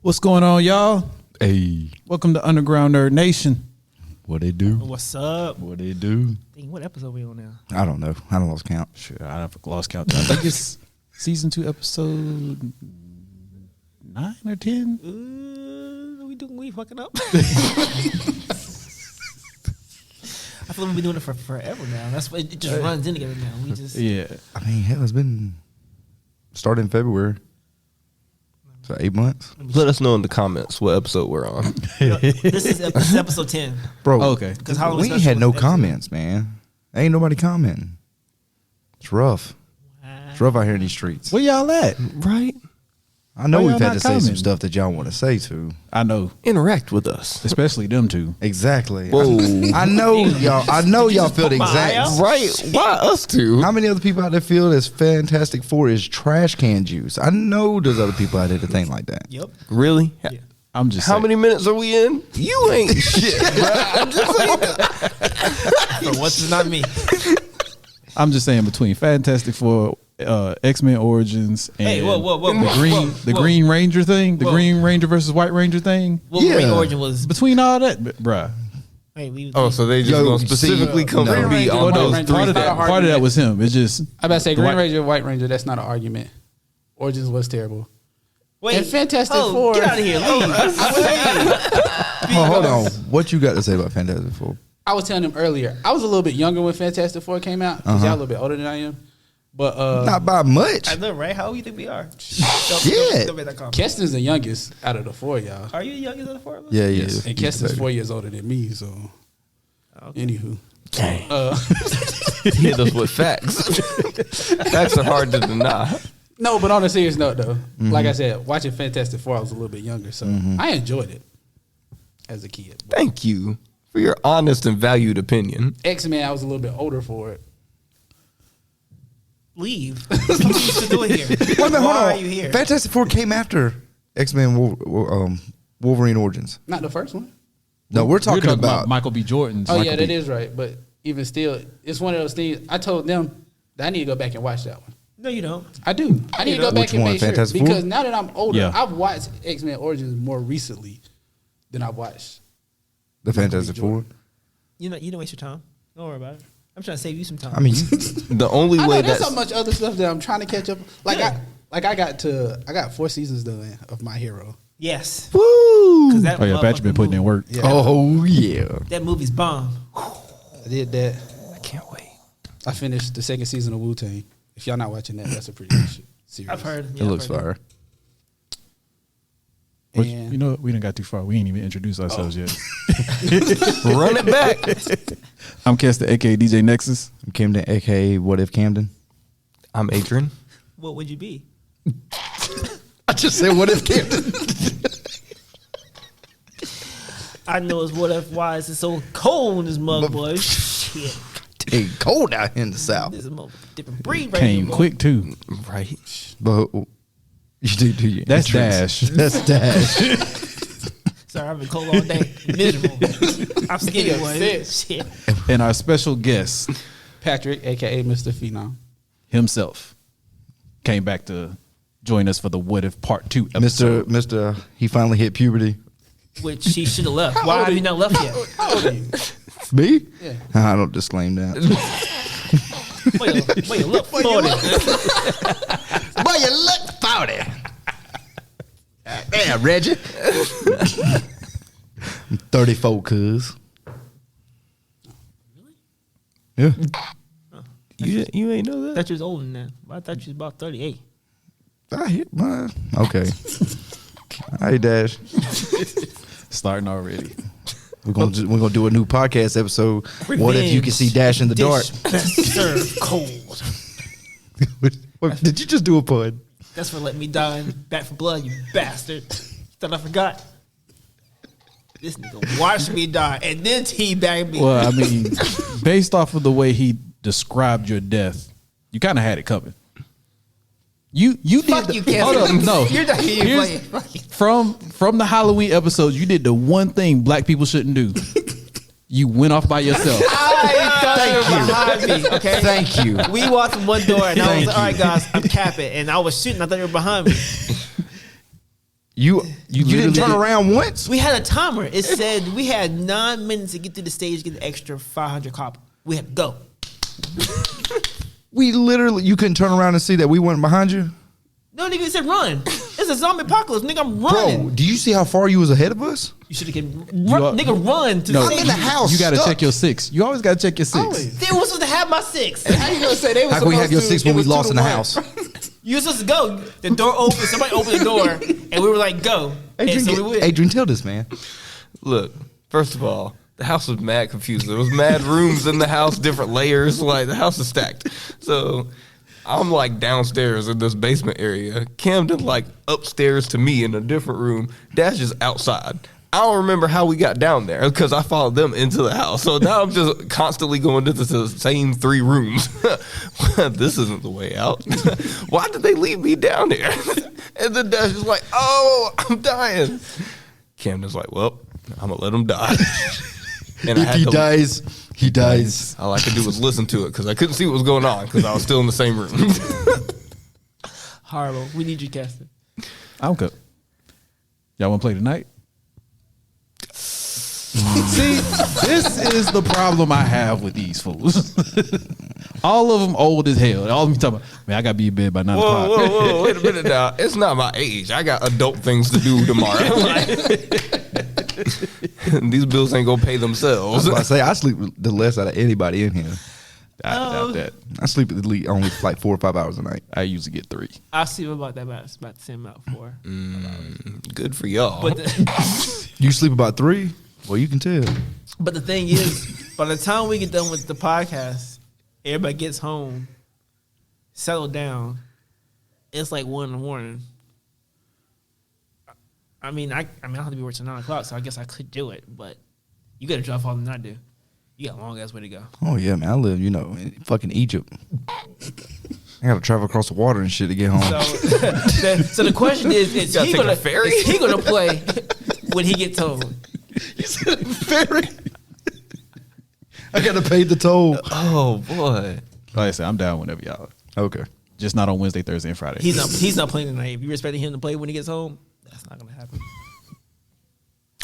What's going on, y'all? Hey, Welcome to Underground Nerd Nation. what they do? What's up? What they do? Dang, what episode we on now? I don't know. I don't lost count. Sure, I have lost count. I think it's season 2, episode 9 or 10. We fucking up. I feel like we've been doing it for forever now. That's what it just runs in together now. We just Yeah. I mean, hell, it's been started in February. So 8 months. Let us know in the comments what episode we're on. this is episode 10. Bro, Okay. Because Halloween we ain't special had no was episode- comments, man. Ain't nobody commenting. It's rough. It's rough out here in these streets. Where y'all at? Right? I know Why we've y'all had not to say some commenting? stuff that y'all want to say too. I know, Interact with us. especially them two. Exactly. Whoa. I know y'all. I know y'all feel the poke my eye exact. out? Right? Why us two? How many other people out there feel this Fantastic Four is trash can juice? I know there's other people out there that think like that. Yep. Really? Yeah. I'm just How saying. many minutes are we in? You ain't shit, bro. I'm just saying. For once, it's not me. I'm just saying between Fantastic Four, X-Men Origins, and Hey, whoa. the Green Ranger thing, the Whoa. Green Ranger versus White Ranger thing. Wolverine Yeah. Origin was. Between all that, bruh. Hey, we. Oh, so they just Yo, gonna see, specifically come no. for me Green on Ranger, those White three Ranger. things. Part of that was him. It's just I about to say the Green White- Ranger, White Ranger. That's not an argument. Origins was terrible. Wait, and Fantastic oh, Four. Get out of here. Leave. Hold on. What you got to say about Fantastic Four? I was telling him earlier. I was a little bit younger when Fantastic Four came out. Because y'all a little bit older than I am. But Not by much. I know, right? How old do you think we are? Shit. Don't make that comment. Keston's the youngest out of the four, y'all. Are you the youngest of the four of us? Yeah, yeah. And Keston's 4 years older than me. So, Okay. anywho. Dang. Hit us with facts. Facts are hard to deny. No, but on a serious note, though, like I said, watching Fantastic Four, I was a little bit younger. So, I enjoyed it as a kid. But Thank you for your honest and valued opinion. X-Men, I was a little bit older for it. Leave. What are you doing here? Wait a minute, hold Why on. are you here? Fantastic Four came after X-Men Wolverine Origins. Not the first one. No, we're talking about Michael B. Jordan's. Oh, Michael yeah, that B. is right. But even still, it's one of those things. I told them that I need to go back and watch that one. No, you don't. I do. I need to go back Which and one, make sure. Fantastic Four? Because now that I'm older, Yeah. I've watched X-Men Origins more recently than I've watched. the Fantastic Four. You don't waste your time. Don't worry about it. I'm trying to save you some time. I mean, The only I know way there's that's so much other stuff that I'm trying to catch up. Like Yeah. I got 4 seasons done of My Hero. yes. woo! Because that Oh yeah, Patrick been putting in work. Yeah. Oh yeah. That movie's bomb. I did that. I can't wait. I finished the 2nd season of Wu-Tang. If y'all not watching that, that's a pretty good series. I've heard. It looks fire. Which, And you know what? We didn't got too far. We ain't even introduced ourselves yet. Run it back. I'm Kester, aka DJ Nexus. I'm Camden, aka What If Camden. I'm Adrian. What would you be? I just said What If Camden. I know it's what if why is it so cold in this mug, boy? Shit. Hey, cold out here in the South. This is a different breed right Came here, boy. quick too. Right. But you do your That's entrance. Dash. That's Dash. Sorry, I've been cold all day. Miserable. I'm skinny, Yeah, boy. sick. Shit. And our special guest Patrick, a.k.a. Mr. Phenom. himself came back to join us for the What If Part 2 episode. Mr. He finally hit puberty. Which she should have left. Why have you not left yet? How old are you? Me? Yeah. I don't disclaim that. Wait, look, 40. Boy, you look 40. Damn, Reggie. I'm 34, cuz. Yeah. You ain't know I that? thought you was older than that. I thought you was about 38. I hit mine. Okay. Hey, Dash. Starting already. We're gonna do a new podcast episode. What if you can see Dash in the dark? Dish best served cold. What, did you just do a pun? That's for letting me die and back for blood, you bastard. Thought I forgot. This nigga watched me die and then teabagged me. Well, I mean, based off of the way he described your death, you kind of had it coming. You Fuck did. you, Kevin. Hold up, no. You're not even Here's- playing. From the Halloween episodes, you did the one thing black people shouldn't do. You went off by yourself. I thought you were behind me, okay? Thank you. We walked from one door and I was Thank like, all right, guys, I'm capping. And I was shooting. I thought you were behind me. You didn't turn around once? We had a timer. It said we had 9 minutes to get through the stage, get the extra 500 copper. We had to go. We literally, you couldn't turn around and see that we weren't behind you? No, nigga, it said run. It's a zombie apocalypse. Nigga, I'm running. Bro, do you see how far you was ahead of us? You should have nigga, run to the I'm stage. in the house. You got to stuck. check your 6. You always got to check your 6. Always. They were supposed to have my 6. How you gonna say they was How can we supposed have your to- 6 it when we was lost 2 in the to 1? house? You were supposed to go. The door opened. Somebody opened the door, and we were like, go. And so we went. Adrian, tell this, man. Look, first of all, the house was mad confused. There was mad rooms in the house, different layers. Like the house is stacked. So I'm like downstairs in this basement area. Camden like upstairs to me in a different room. Dash is outside. I don't remember how we got down there because I followed them into the house. So now I'm just constantly going to the same 3 rooms. This isn't the way out. Why did they leave me down there? And then Dash is like, oh, I'm dying. Camden's like, well, I'm going to let him die. And If he dies, he dies. all I could do was listen to it because I couldn't see what was going on because I was still in the same room. Horrible. We need you, Caston. I'm good. Y'all want to play tonight? See, this is the problem I have with these fools. All of them old as hell. All of them talking about, man, I got to be in bed by 9 o'clock. Whoa, wait a minute now. It's not my age. I got adult things to do tomorrow. These bills ain't going to pay I was themselves. about to say, I sleep the less out of anybody in here. I doubt that. I sleep at least only like 4 or 5 hours a night. I usually get 3. I see about that. About the same amount for. Good for y'all. But the, You sleep about 3? Well, you can tell. but the thing is, by the time we get done with the podcast, everybody gets home, settle down. It's like 1 in the morning. I mean, I have to be working till 9 o'clock, so I guess I could do it. But you got to drive farther than I do. You got a long ass way to go. Oh, yeah, man. I live, in fucking Egypt. I got to travel across the water and shit to get home. So the question is gotta he take gonna a ferry? is he gonna play when he gets home? Ferry. I got to pay the toll. Oh, boy. Like I said, I'm down whenever y'all. Okay. Just not on Wednesday, Thursday, and Friday. He's not playing tonight. If you're expecting him to play when he gets home, that's not gonna happen.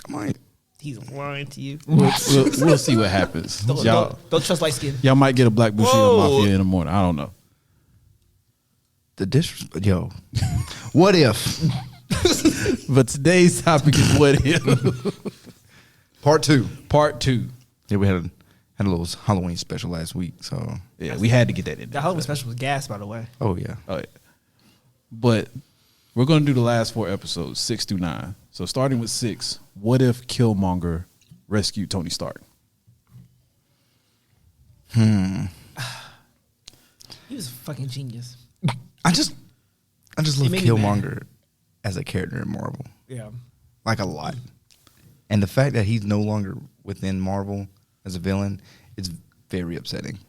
I might. He's lying to you. We'll see what happens. Don't trust light skin. Y'all might get a Black Bushido Whoa. Mafia in the morning. I don't know. The disrespect. Yo. What if? But today's topic is what if. Part 2. Part 2. Yeah, we had a little Halloween special last week, so. Yeah, we had to get that in The there. Halloween special was gas, by the way. Oh, yeah. Oh, yeah. But we're going to do the last 4 episodes, 6 through 9. So starting with 6, what if Killmonger rescued Tony Stark? He was a fucking genius. I just love made me Killmonger as a character in Marvel. Yeah. Like a lot. And the fact that he's no longer within Marvel as a villain, it's very upsetting.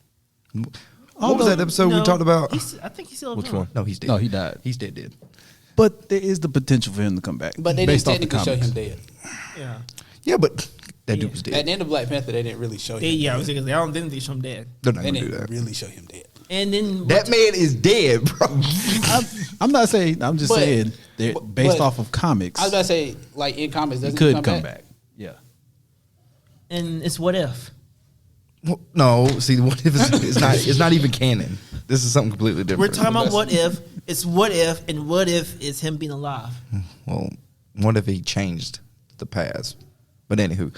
What was that episode we talked about? I think he's still Which around. one? No, he's dead. No, he died. He's dead. But there is the potential for him to come back. But they based didn't off the technically show comics. him dead. Yeah. Yeah, but that dude Yeah. was At dead. the end of Black Panther, they didn't really show him. Yeah, I was dead. thinking, I don't think they show him dead. They're not They going to do didn't that. really show him dead. And then That man is dead, bro. I'm not saying. I'm just But- saying. They're based but- off of comics. I was about to say, like in comics, he doesn't could come back. Yeah. and it's what if. Well, no, see, what if it's not even canon. This is something completely different. We're talking about what if. It's what if, and what if is him being alive. Well, what if he changed the past? But anywho,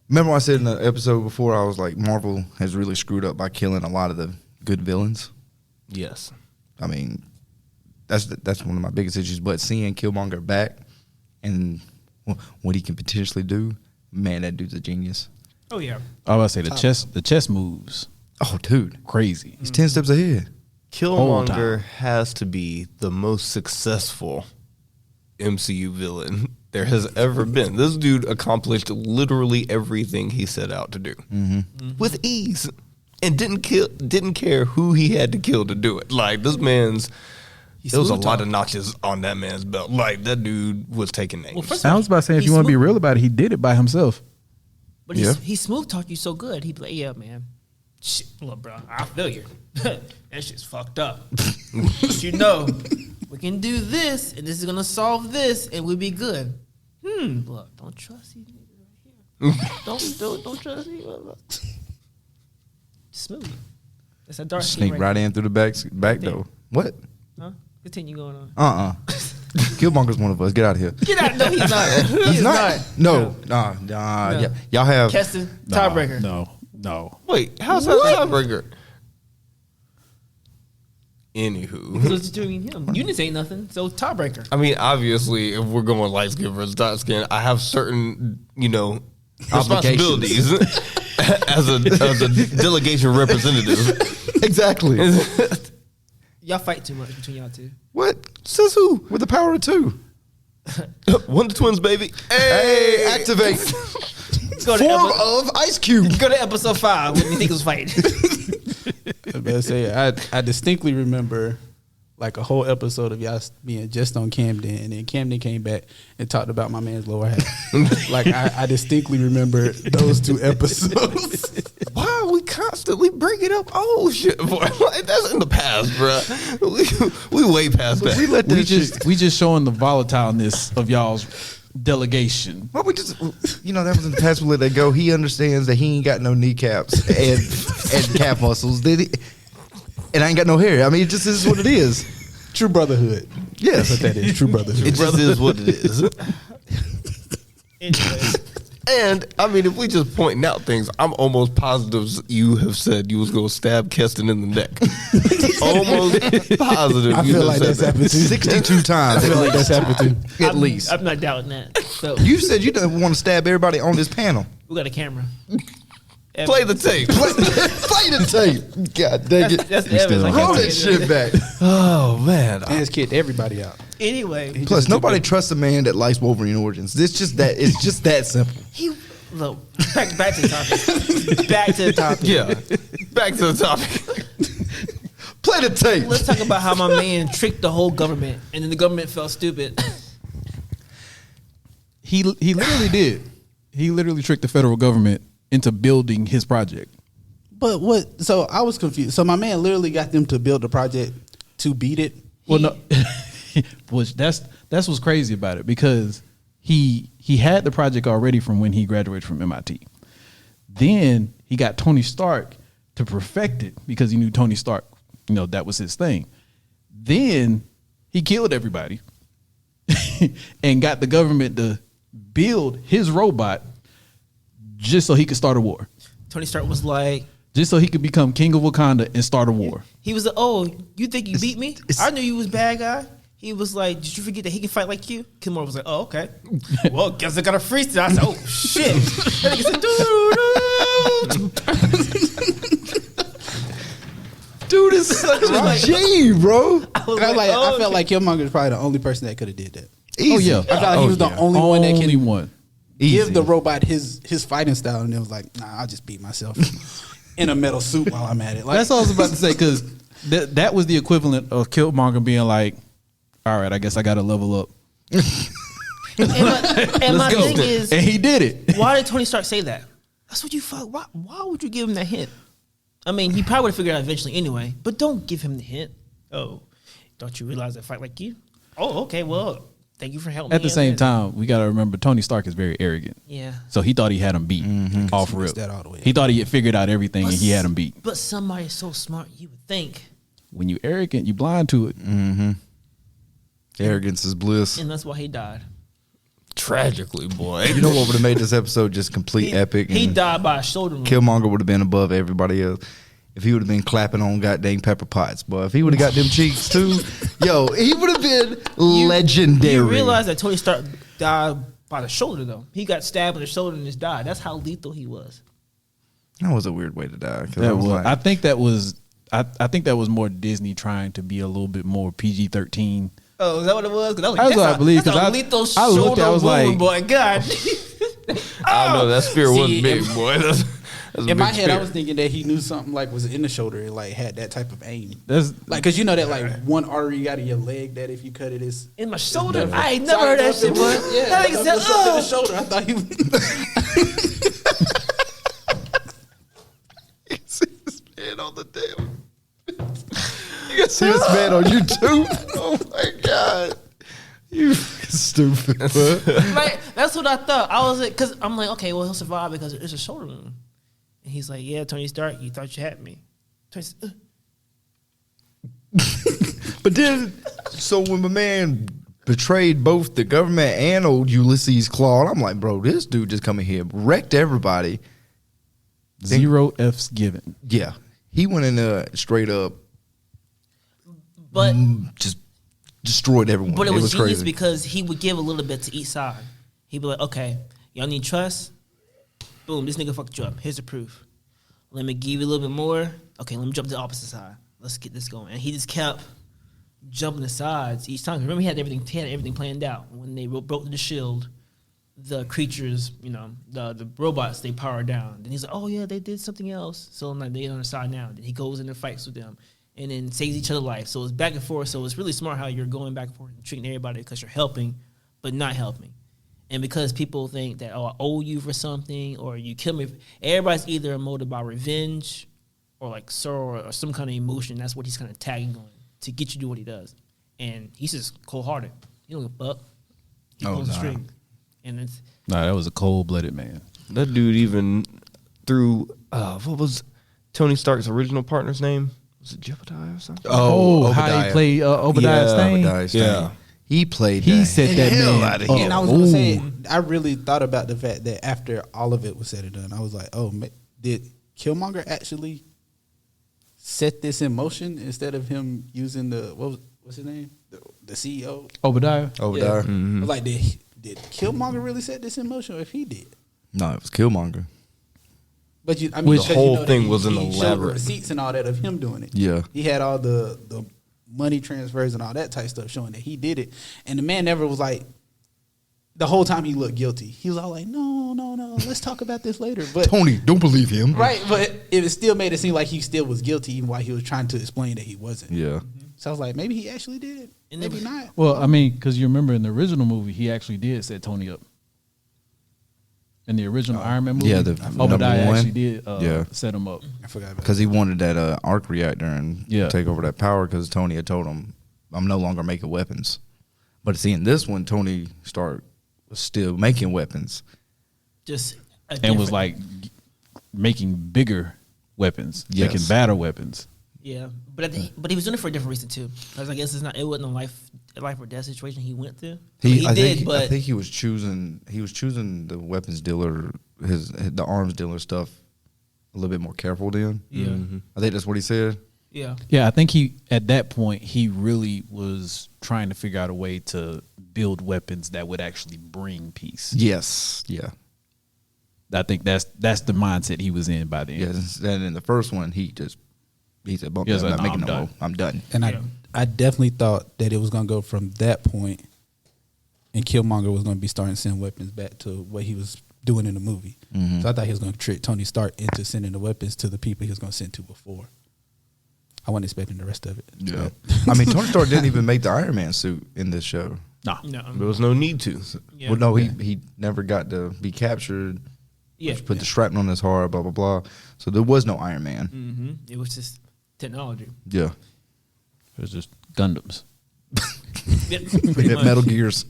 remember I said in the episode before, I was like, Marvel has really screwed up by killing a lot of the good villains. Yes. I mean, that's one of my biggest issues. But seeing Killmonger back and what he can potentially do, man, that dude's a genius. Oh yeah. I was about to say the chess moves Oh, dude, crazy. he's 10 steps ahead. Whole Killmonger time. has to be the most successful MCU villain there has ever been. This dude accomplished literally everything he set out to do with ease, and didn't care who he had to kill to do it. Like this man's, there was a lot of notches on that man's belt. Like that dude was taking names. Well, first I was about to say, if you want to be real about it, he did it by himself. But he smooth talked you so good. He'd be like, yeah, man. Shit, look, bro, I feel you. That shit's fucked up. But you know, we can do this, and this is gonna solve this, and we'll be good. Look, don't trust these niggas right here. don't trust these. Smooth. It's a dark Sneak scene right in through the back door. What? Huh? Continue going on. Killmonger's one of us. Get out of here. Get out! No, he's not. He's not. No. Nah. No. Y'all have. Keston, tiebreaker. No. Wait, how's that a tiebreaker? Anywho. So it's between him. You didn't say nothing, so tiebreaker. I mean, obviously, if we're going light skin versus dark skin, I have certain, responsibilities as a delegation representative. Exactly. Y'all fight too much between y'all two. What? Says who? With the power of two. One of the twins, baby. Hey, activate. Go to Form of Ice Cube. Go to episode 5 when you think it was fighting. I better say, I distinctly remember like a whole episode of y'all being just on Camden, and then Camden came back and talked about my man's lower half. Like I distinctly remember those 2 episodes. Why are we constantly bringing up old shit, boy? Like, that's in the past, bro. We way past that. We just showing the volatileness of y'all's delegation. Well, we just, that was in the past. We let that go. He understands that he ain't got no kneecaps and calf muscles. Did he? And I ain't got no hair. I mean, it just is what it is. True brotherhood. Yes. That's what that is. True brotherhood. It just is what it is. Anyway. And I mean, if we just pointing out things, I'm almost positive you have said you was gonna stab Keston in the neck. Almost positive. I feel like that's happened to 62 times. I feel like that's happened to. At least. I'm not doubting that. So You said you don't want to stab everybody on this panel. we got a camera. Play the tape. Play the tape. God dang it. That's the evidence. I can't Roll take that it. shit back. Oh man. Man's kicked everybody out. Anyway, Plus, nobody trusts a man that likes Wolverine origins. It's just that simple. look, back to the topic. Back to the topic. Yeah. Back to the topic. Play the tape. Let's talk about how my man tricked the whole government, and then the government felt stupid. He literally did. He literally tricked the federal government into building his project. But what? So I was confused. So my man literally got them to build the project to beat it. Well, no, which that's what's crazy about it, because he had the project already from when he graduated from MIT. Then he got Tony Stark to perfect it because he knew Tony Stark, that was his thing. Then he killed everybody and got the government to build his robot just so he could start a war. Tony Stark was like, Just so he could become king of Wakanda and start a war. he was like, oh, you think you beat me? I knew you was bad guy. He was like, did you forget that he can fight like you? Killmonger was like, oh, okay. Well, guess I got a freestyle. I said, oh, shit. That nigga said, Dude is such Right. a G, bro. I was I like, felt like Killmonger is probably the only person that could have did that. Easy. Oh, yeah. I felt like he was the only one that Only can one. give Easy. the robot his fighting style, and it was like, nah, I'll just beat myself in a metal suit while I'm at it. Like, That's all I was about to say, because that was the equivalent of Killmonger being like, all right, I guess I got to level up. and my thing is, And he did it. why did Tony Stark say that? That's what you fuck. Why would you give him that hint? I mean, he probably would have figured it out eventually anyway, but don't give him the hint. Oh, don't you realize I fight like you? Oh, okay, well, thank you for helping me. At the same time, we got to remember Tony Stark is very arrogant. Yeah. So he thought he had him beat off he rip. missed that all the way. He thought he had figured out everything and he had him beat. But somebody so smart, you would think. When you arrogant, you blind to it. Arrogance is bliss. And that's why he died. Tragically, boy. You know what would have made this episode just complete epic? He and died by a shoulder wound. Killmonger would have been above everybody else if he would have been clapping on goddamn Pepper Potts. Boy, if he would have got them cheeks too, yo, he would have been legendary. You realize that Tony Stark died by the shoulder, though. He got stabbed in the shoulder and just died. That's how lethal he was. That was a weird way to die. 'Cause That was, like, I think that was more Disney trying to be a little bit more PG-13. Oh, is that what it was? 'Cause I was That's what I believe, That's 'cause a lethal I looked, I was shoulder like- wound, boy. God. I know that spear was See, big, boy. That's a in big my head, I spear. was thinking that he knew something like was in the shoulder and like had that type of aim. That's Like, cause you know that like one artery you got in your leg that if you cut it is In my shoulder? never- I ain't never heard that shit, boy. Yeah, That nigga said, something in the oh. shoulder. I thought he was. see this man on the damn. You can see this man on YouTube. Oh my god. God. You stupid. Like, that's what I thought. I was like, because I'm like, okay, well, he'll survive because it's a shoulder wound. And he's like, yeah, Tony Stark, you thought you had me. Tony said, But then, so when my man betrayed both the government and old Ulysses Claude, I'm like, bro, this dude just come in here, wrecked everybody. 0 F's given. Yeah. He went in there straight up, but just destroyed everyone. But it was genius crazy. because he would give a little bit to each side. He'd be like, okay, y'all need trust? Boom, this nigga fucked you up. Here's the proof. Let me give you a little bit more. Okay, let me jump to the opposite side. Let's get this going. And he just kept jumping the sides each time. Remember, he had everything planned out. When they broke the shield, the creatures, the robots, they powered down. Then he's like, oh yeah, they did something else. So like, they're on the side now. Then he goes in and fights with them. And then saves each other life. So it's back and forth. So it's really smart how you're going back and forth and treating everybody because you're helping, but not helping. And because people think that, oh, I owe you for something or you kill me. Everybody's either motivated by revenge or like sorrow or some kind of emotion. That's what he's kind of tagging on to get you to do what he does. And he's just cold-hearted. He don't give a fuck. He pulls the string. And it's... Nah, that was a cold-blooded man. That dude even threw, what was Tony Stark's original partner's name? Was it Jebediah or something? Oh, how he played Obadiah Stane? Obadiah Stane. Yeah. He played He the set that hell man out of up. here. And I was gonna say, I really thought about the fact that after all of it was said and done, I was like, oh, did Killmonger actually set this in motion instead of him using what's his name, the CEO? Obadiah? Obadiah. I was like, did Killmonger really set this in motion, or if he did? No, it was Killmonger. But the whole thing was an elaborate receipts and all that of him doing it. Yeah. He had all the money transfers and all that type stuff showing that he did it. And the man never was like, the whole time he looked guilty. He was all like, no, let's talk about this later. But Tony, don't believe him. right, but it still made it seem like he still was guilty even while he was trying to explain that he wasn't. Yeah. So I was like, maybe he actually did it. And Maybe not. Well, I mean, because you remember in the original movie, he actually did set Tony up. In the original Iron Man movie, Yeah, the Obadiah number one. actually did set him up. I forgot about Because he wanted that arc reactor and Yeah. take over that power because Tony had told him, I'm no longer making weapons. But see, in this one, Tony Stark was still making weapons. just a And was different- like making bigger weapons, Yes. making better weapons. Yeah, but but he was doing it for a different reason too. Because I guess it wasn't a life or death situation he went through. I But think he was choosing the weapons dealer, the arms dealer stuff a little bit more careful then. yeah, I think that's what he said. yeah, Yeah, I think at that point he really was trying to figure out a way to build weapons that would actually bring peace. Yes. Yeah. I think that's the mindset he was in by then. Yes. And in the first one, he said, "Bump He was that, like, I'm not "No, making I'm no done." more. I'm done." And Yeah. I definitely thought that it was going to go from that point and Killmonger was going to be starting to send weapons back to what he was doing in the movie. Mhm. So I thought he was going to trick Tony Stark into sending the weapons to the people he was going to send to before. I wasn't expecting the rest of it. Yeah. I mean, Tony Stark didn't even make the Iron Man suit in this show. Nah. no, There was no need to. yeah, Well, no, he never got to be captured. yeah. Put the shrapnel on his heart, blah, blah, blah. So there was no Iron Man. Mm-hmm. It was just technology. Yeah. It was just Gundams. Yeah, We pretty had much. Metal Gears.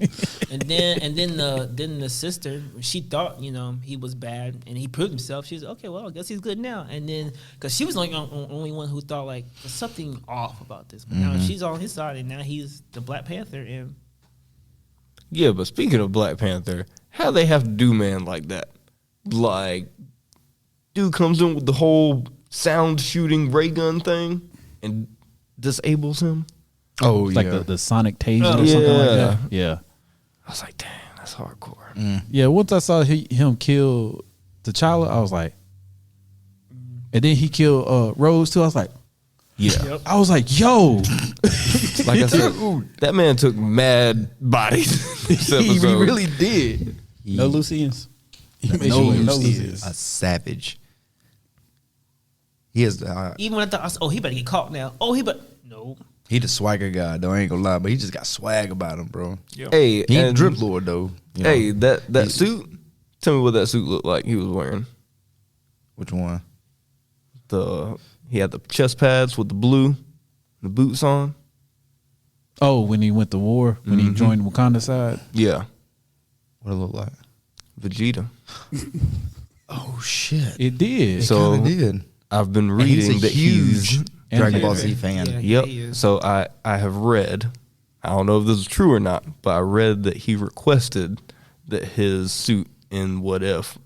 And then the sister, she thought he was bad, and he proved himself. She's okay. Well, I guess he's good now. And then because she was like only one who thought like there's something off about this. But now she's on his side, and now he's the Black Panther. And Yeah, but speaking of Black Panther, how they have to do man like that? Like, dude comes in with the whole sound shooting ray gun thing and disables him. Oh, Like yeah. the sonic taser Oh, or something like yeah. that. Yeah. I was like, damn, that's hardcore. Yeah, once I saw him kill T'Challa, I was like, and then he killed Rose too. I was like, Yeah. I was like, yo, Like I said, that man took mad bodies this he episode. really did. No Lucians. He made No, sure no Lucius. Lucians. A savage. He is even when I thought, I said, oh, he better get caught now. Oh, no. he the swagger guy though. I ain't gonna lie, but he just got swag about him, bro. Hey, He ain't and- drip lord though. you know. Hey, that suit. Tell me what that suit looked like he was wearing. Which one? He had the chest pads with the blue, the boots on. Oh, when he went to war, when he joined Wakanda's side. Yeah, What it look like? Vegeta. Oh shit! It did. So Kinda did. I've been And he's reading a that he's huge Dragon Ball fan. Z fan. Yeah. Yep. he is. So I have read, I don't know if this is true or not, but I read that he requested that his suit in What If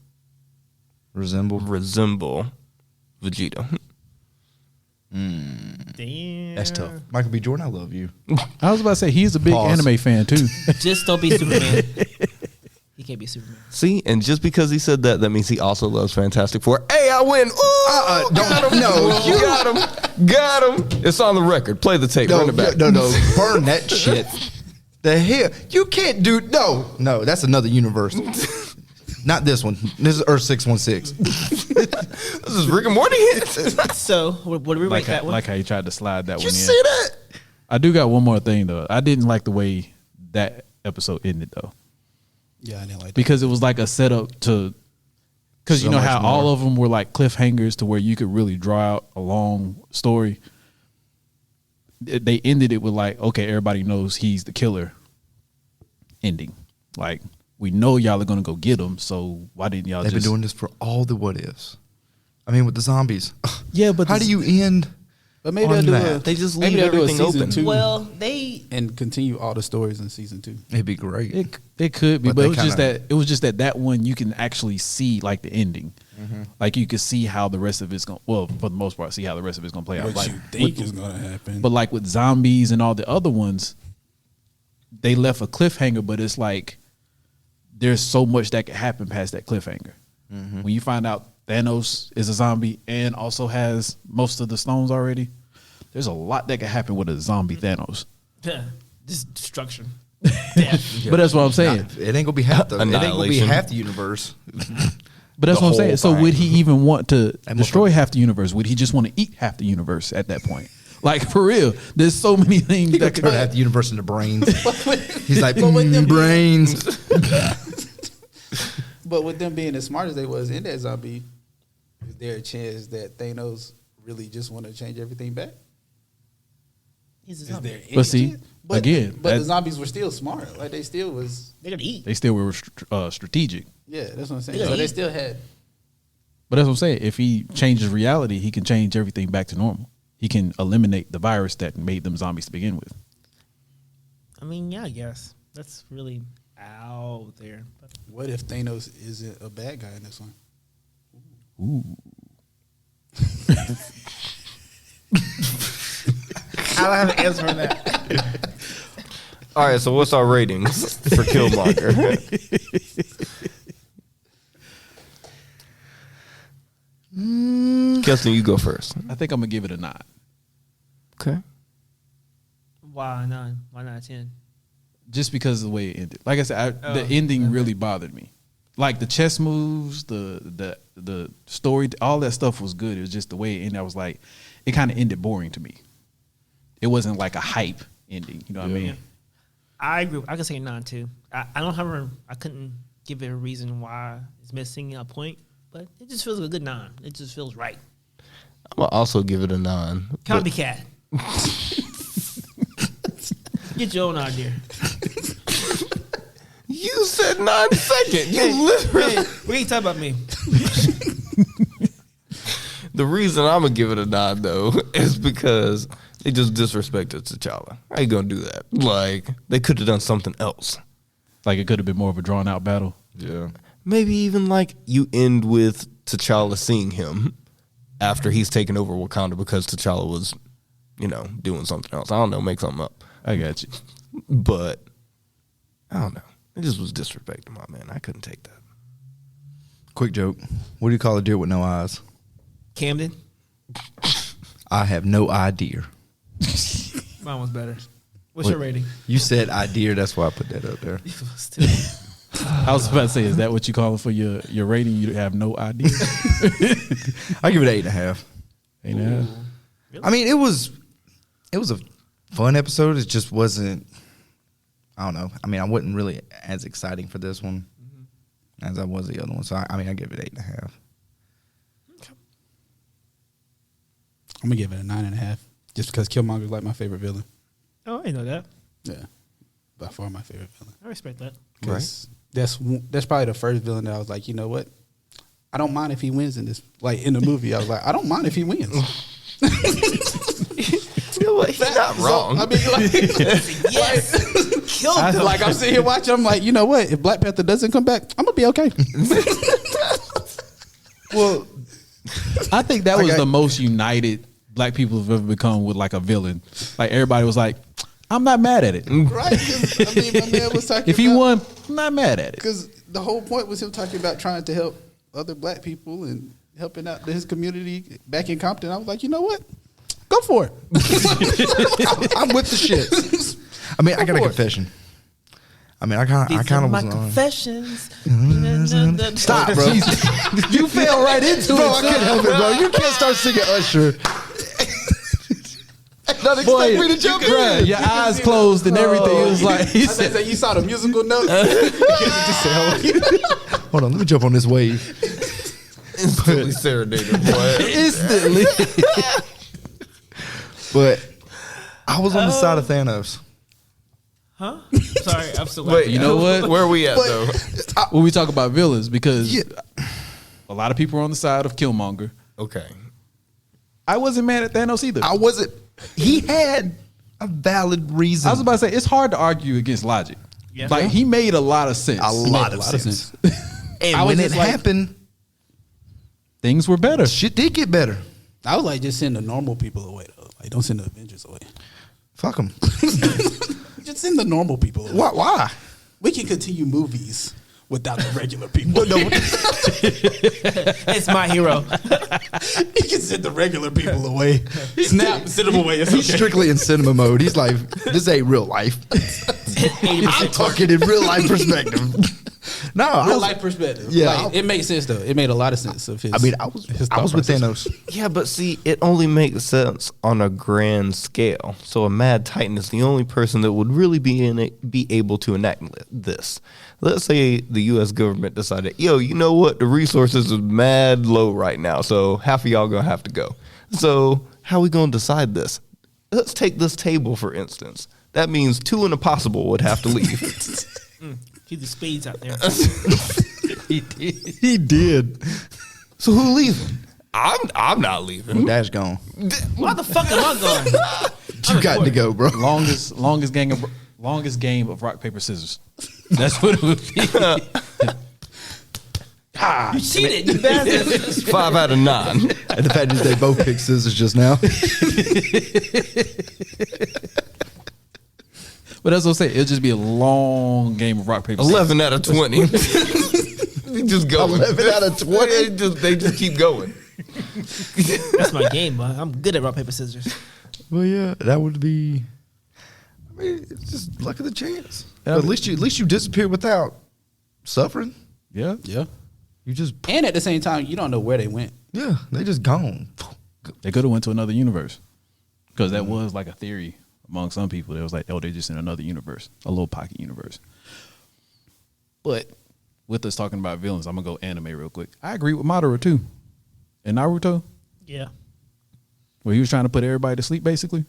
Resemble. resemble Vegeta. Damn. That's tough. Michael B. Jordan, I love you. I was about to say he's a big Pause. anime fan too. Just don't be Superman. He can't be Superman. See, and just because he said that, that means he also loves Fantastic Four. Hey, I win! Ooh, got him! no, you got him! Got him! It's on the record. Play the tape. No, Run it back. no, burn that shit. The hell, you can't do no. That's another universe. Not this one. This is Earth 616. This is Rick and Morty. So, what do we rate like, that one? like how he tried to slide that You one in. see that? I do got one more thing though. I didn't like the way that episode ended though, Yeah, I didn't like that. because it was like a setup to. Because you So know much how more. all of them were like cliffhangers to where you could really draw out a long story. They ended it with like, okay, everybody knows he's the killer. Ending, like we know y'all are gonna go get him. So why didn't y'all They've just been doing this for all the what ifs. I mean, with the zombies. Yeah, but how do you end? But maybe on they'll do that? They just maybe leave they'll do a everything season open. 2 Well, they and continue all the stories in season 2. It'd be great. It could be, But but they it was just kinda- that it was just that one you can actually see like the ending, like you could see how the rest of it's going. Well, for the most part, see how the rest of it's going to play out. What Like you think with- is gonna happen? but like with zombies and all the other ones, they left a cliffhanger, but it's like there's so much that could happen past that cliffhanger. When you find out Thanos is a zombie and also has most of the stones already, there's a lot that could happen with a zombie Thanos. just destruction. Death. But that's what I'm saying. It ain't gonna be half the. It ain't gonna be Annihilation. half the universe. But that's The what I'm saying. whole So thing. would he even want to That destroy motherfucker- half the universe? Would he just want to eat half the universe at that point? Like for real, there's so many things He could that could turn half the universe into brains. He's like But with them brains. But with them being as smart as they was in that zombie, is there a chance that Thanos really just want to change everything back? He's a Is zombie. there any But see, chance? again, but that- the zombies were still smart. Like they still was. They're gonna eat. They still were strategic. Yeah, that's what I'm saying. Yeah. So they still had. But that's what I'm saying. If he changes reality, he can change everything back to normal. He can eliminate the virus that made them zombies to begin with. I mean, yeah, I guess that's really out there. But What if Thanos isn't a bad guy in this one? I don't have an answer for that. All right, so what's our ratings for Killmonger? Kelson, you go first. I think I'm gonna give it a 9. Okay. Why 9? Why not 10? Just because of the way it ended. Like I said, the Oh, ending really bothered me. Like the chess moves, the story, all that stuff was good. It was just the way it ended. I was like, it kind of ended boring to me. It wasn't like a hype ending. You know what I mean? I agree. I could say 9 too. I don't have I couldn't give it a reason why it's missing a point, but it just feels like a good 9. It just feels right. I'm gonna also give it a 9. but- Copycat. Get your own idea. You said 9 seconds. You literally. Hey, we ain't talking about me. The reason I'm gonna give it a 9 though is because they just disrespected T'Challa. How you gonna do that? Like they could have done something else. Like it could have been more of a drawn out battle. Yeah. Maybe even like you end with T'Challa seeing him after he's taken over Wakanda because T'Challa was, doing something else. I don't know, make something up. I got you. But I don't know. It just was disrespecting my man. I couldn't take that. Quick joke. What do you call a deer with no eyes? Camden. I have no idea. Mine was better. What's your rating? You said idea. That's why I put that up there. I was about to say, is that what you call it for your rating? You have no idea. I give it 8.5. Ain't that? I mean, it was a fun episode. It just wasn't. I don't know. I mean, I wasn't really as exciting for this one as I was the other one. So I give it 8.5. I'm gonna give it a 9.5, just because Killmonger's like my favorite villain. Oh, I didn't know that. Yeah, by far my favorite villain. I respect that. Because that's probably the first villain that I was like, you know what? I don't mind if he wins in this. Like in the movie, I was like, I don't mind if he wins. You know what? He's not wrong. I mean, like, Yes, killed him. like I'm sitting here watching. I'm like, you know what? If Black Panther doesn't come back, I'm gonna be okay. Well, I think that was the most united black people have ever become with like a villain. Like everybody was like, I'm not mad at it. Right? 'Cause, I mean, my man was talking. If he won, I'm not mad at it. because the whole point was him talking about trying to help other black people and helping out his community back in Compton. I was like, you know what? Go for it. I'm with the shit. I mean, I got a confession. I mean, I kind of my was confessions. Stop, bro. You fell right into Bro, I can't help it, bro. You can't start singing Usher. Not expect me to jump in. Your eyes closed and everything. It was like he I said, said, you saw the musical notes. Hold on, let me jump on this wave. Instantly serenaded, boy. instantly. But I was on the side of Thanos. Huh? Sorry, I'm still Wait, You know what? Where are we at, But- though? When we talk about villains, because Yeah. a lot of people are on the side of Killmonger. Okay. I wasn't mad at Thanos either. I wasn't. He had a valid reason. I was about to say it's hard to argue against logic. Yeah. Like he made a lot of sense. a lot of sense. And I was when it just like- happened, Things were better. shit did get better. I was like, just send the normal people away, though. Like, don't send the Avengers away. Fuck them. Just send the normal people away. Why? We can continue movies without the regular people. It's my hero. He can send the regular people away. Snap, send them away. It's He's okay. strictly in cinema mode. He's like, this ain't real life. 80% I'm talking in real life perspective. No, I Real was, life perspective. Yeah, Like, it made sense though. It made a lot of sense of his. I his was thought with process. Thanos. Yeah, but see, it only makes sense on a grand scale. So a Mad Titan is the only person that would really be able to enact this. Let's say the U.S. government decided, yo, you know what? The resources is mad low right now, so half of y'all gonna have to go. So how we gonna decide this? Let's take this table for instance. That means 2 in a possible would have to leave. Keep the spades out there. He did. So who leaving? I'm not leaving. Dash gone. Why the fuck am I going? You got to go, bro. Longest game of rock paper scissors. That's what it would be. You cheated, you bastard. 5 out of 9. And the fact is they both picked scissors just now. But that's what I'm saying. It'll just be a long game of rock paper scissors. 11 out of 20. They just go. 11 out of 20? They just keep going. That's my game, but I'm good at rock, paper, scissors. Well, yeah, that would be. I mean, it's just luck of the chance. Yeah, But at least you disappear without suffering. Yeah. Yeah. You just And at the same time, you don't know where they went. they just gone. They could have went to another universe. Because that was like a theory among some people. It was like, oh, they're just in another universe, a little pocket universe. But with us talking about villains, I'm going to go anime real quick. I agree with Madara too. In Naruto, Yeah. where he was trying to put everybody to sleep, basically.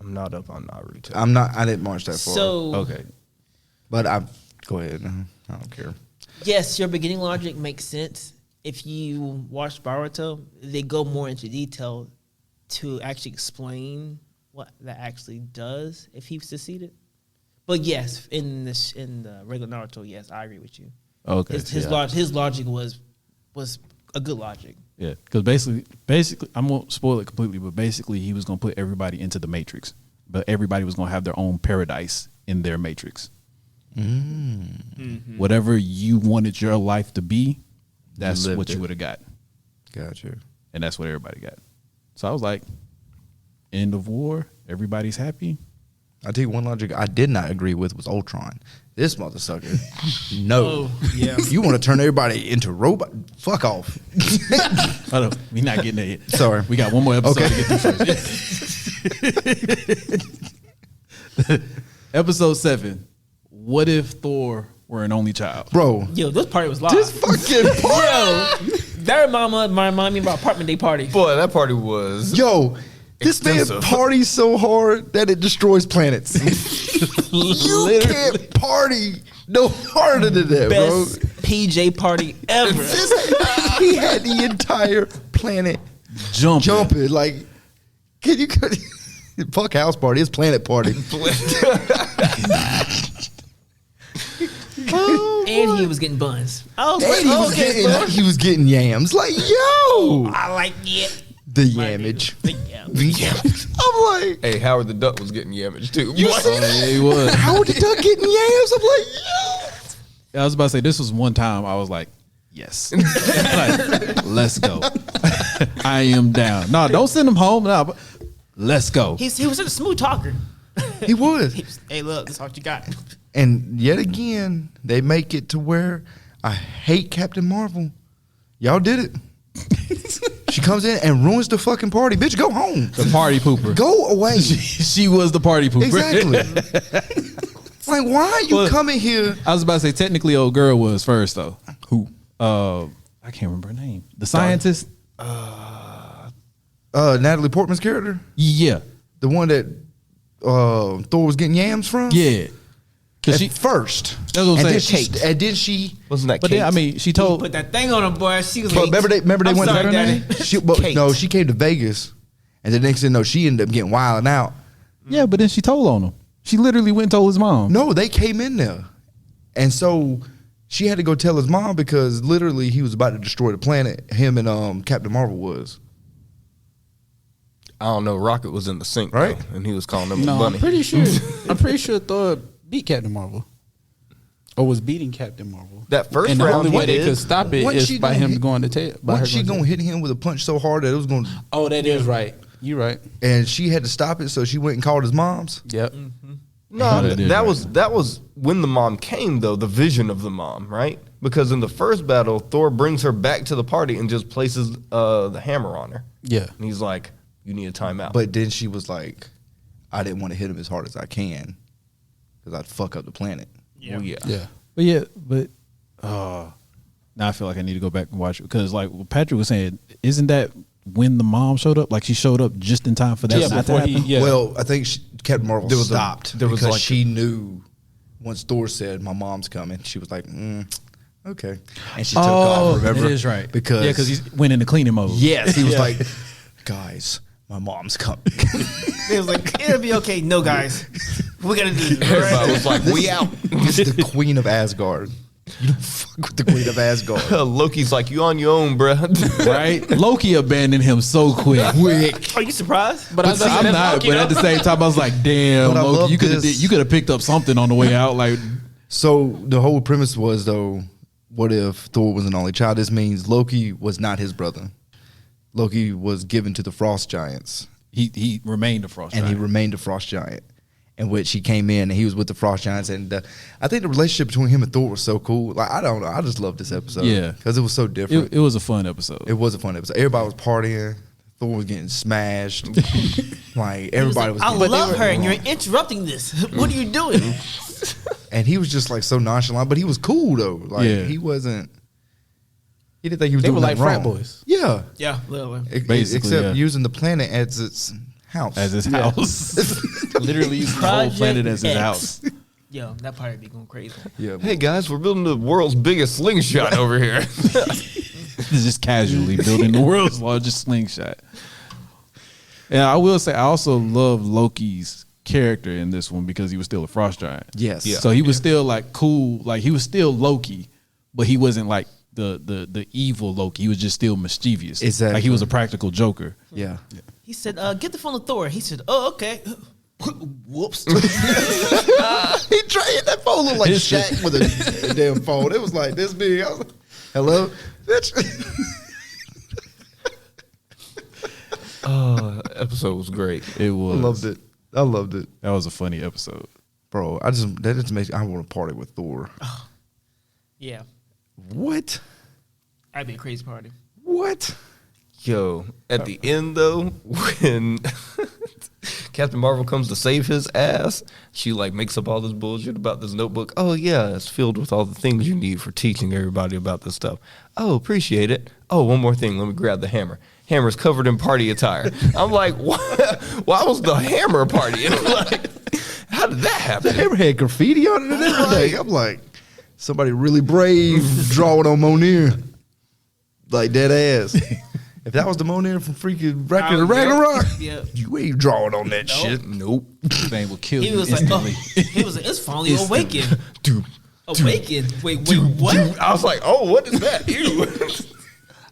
I'm not up on Naruto. I didn't march that far. So, Okay. But go ahead. I don't care. yes, your beginning logic makes sense. If you watch Boruto, they go more into detail to actually explain what that actually does if he succeeded. But yes, in the regular Naruto, yes, I agree with you. Okay. His logic was a good logic. Yeah, because basically, I won't spoil it completely, but basically, he was going to put everybody into the Matrix, but everybody was going to have their own paradise in their Matrix. Mm-hmm. Whatever you wanted your life to be, that's lived what you it. would have got, Gotcha. and that's what everybody got. So I was like, end of war, everybody's happy. I tell you one logic I did not agree with was Ultron. This motherfucker, no. Oh, yeah. You want to turn everybody into robot? Fuck off. Oh, no, we're not getting there yet. Sorry. We got one more episode Okay. to get through first. Episode 7. What if Thor were an only child? Bro, Yo, this party was live. this fucking Yo, that remind me of our apartment day party. Boy, that party was. Yo, This man extensive. parties so hard that it destroys planets. You can't party no harder than that, Best bro. PJ party ever. He had the entire planet jumping. Like, can you fuck house party? It's planet party. And he was getting buns. I was And like, he was getting yams. Like, yo, I like it. the yammage. Yeah. The yammage. I'm like, Hey, Howard the Duck was getting yamaged too. you What? see that? Yeah, he was. Howard the Duck getting yams? I'm like, yo. I was about to say this was one time I was like, yes, like, let's go. I am down. No, don't send him home. No, but let's go. He was such a smooth talker. He was. Hey, look, this is what you got. And yet again, they make it to where I hate Captain Marvel. Y'all did it. She comes in and ruins the fucking party. Bitch, go home. The party pooper. Go away. She was the party pooper. Exactly. Like, why are you Well, coming here? I was about to say technically old girl was first though. Who? I can't remember her name. The scientist. Natalie Portman's character? Yeah. The one that Thor was getting yams from? Yeah. Cause At she first. That's what I'm and saying. then she Wasn't that But Kate? then I mean she told Put that thing on him, boy. She was but like, remember they I'm went sorry, to Daddy. she, no, she came to Vegas. And the next thing you know, she ended up getting wilding out. yeah, but then she told on him. She literally went and told his mom. No, they came in there. And so she had to go tell his mom because literally he was about to destroy the planet. Him and Captain Marvel was. I don't know. Rocket was in the sink, Right? though, and he was calling him a No, bunny. I'm pretty sure Thor beat Captain Marvel. Or was beating Captain Marvel. That first and the round, only he way they did. could stop it Wasn't is she by gonna him hit- going to tail. Wasn't she going to hit him with a punch so hard that it was going to... Oh, that is right. You're right. And she had to stop it, so she went and called his mom's. Yep. No, that is that right. was when the mom came, though, the vision of the mom, right? Because in the first battle, Thor brings her back to the party and just places the hammer on her. Yeah. And he's like, you need a timeout. But then she was like, I didn't want to hit him as hard as I can because I'd fuck up the planet. Well, yeah. Yeah. But now I feel like I need to go back and watch it because like what Patrick was saying, isn't that when the mom showed up? Like she showed up just in time for that Yeah, not to before happen? he- yeah. Well, I think Captain Marvel There was stopped there was because like- she knew once Thor said, my mom's coming, she was like, okay. And she took off, remember? It is right. Because, yeah, because he went into cleaning mode. yes, he was Yeah. like, guys, my mom's coming. It was like, it'll be okay. No, guys. We got to do this. Everybody Right? was like, we out. This is the queen of Asgard. You don't fuck with the queen of Asgard. Loki's like, you on your own, bruh. Right? Loki abandoned him so quick. Are you surprised? But I'm not. But at the same time, I was like, "Damn, But I love Loki, you could this. have picked up something on the way out." Like, So the whole premise was, though, what if Thor was an only child? This means Loki was not his brother. Loki was given to the Frost Giants, he remained a frost and he giant. remained a Frost Giant, in which he came in and he was with the Frost Giants. And I think the relationship between him and Thor was so cool. Like, I don't know. I just loved this episode. Yeah. Because it was so different. It was a fun episode. It was a fun episode. Everybody was partying. Thor was getting smashed. Like, He was everybody like, was I love her, and you're interrupting this. What are you doing? And he was just like so nonchalant, but he was cool though. Like Yeah. he wasn't. He didn't think he was They doing were like nothing frat wrong. boys. Yeah, Yeah, literally. Basically, except yeah. using the planet as its house. as his house. Literally using the whole Project planet as his X. house. Yo, that probably be going crazy. yeah, Hey, guys, we're building the world's biggest slingshot over here. Just casually building the world's largest slingshot. And I will say, I also love Loki's character in this one because he was still a frost giant. Yes. Yeah. So he was still like cool, like he was still Loki, but he wasn't like the evil Loki. He was just still mischievous. Exactly. Like he was a practical joker. yeah. He said, get the phone to Thor. He said, oh, okay. Whoops. He tried that phone looked like His- Shaq with a damn phone. It was like this big. I was like, hello, bitch. Episode was great. It I was. loved it. I loved it, That was a funny episode. bro. That just makes I want to party with Thor. Yeah, What? that'd be a crazy party. What? Yo, at the end though, when Captain Marvel comes to save his ass, she like makes up all this bullshit about this notebook. Oh yeah, it's filled with all the things you need for teaching everybody about this stuff. Oh, appreciate it. Oh, one more thing, let me grab the hammer. Hammer's covered in party attire. I'm like, why was the Hammer partying? Like, how did that happen? The Hammer had graffiti on it and everything. I'm like, somebody really brave drawing on Monier. Like, dead ass. If that was the Monier from freaking Record of Ragnarok, you ain't drawing on that shit. Nope. Thing will kill He you was like, instantly. he was like, it's finally awakened. Dude. Awakened? Wait, what? I was like, oh, what is that? Ew.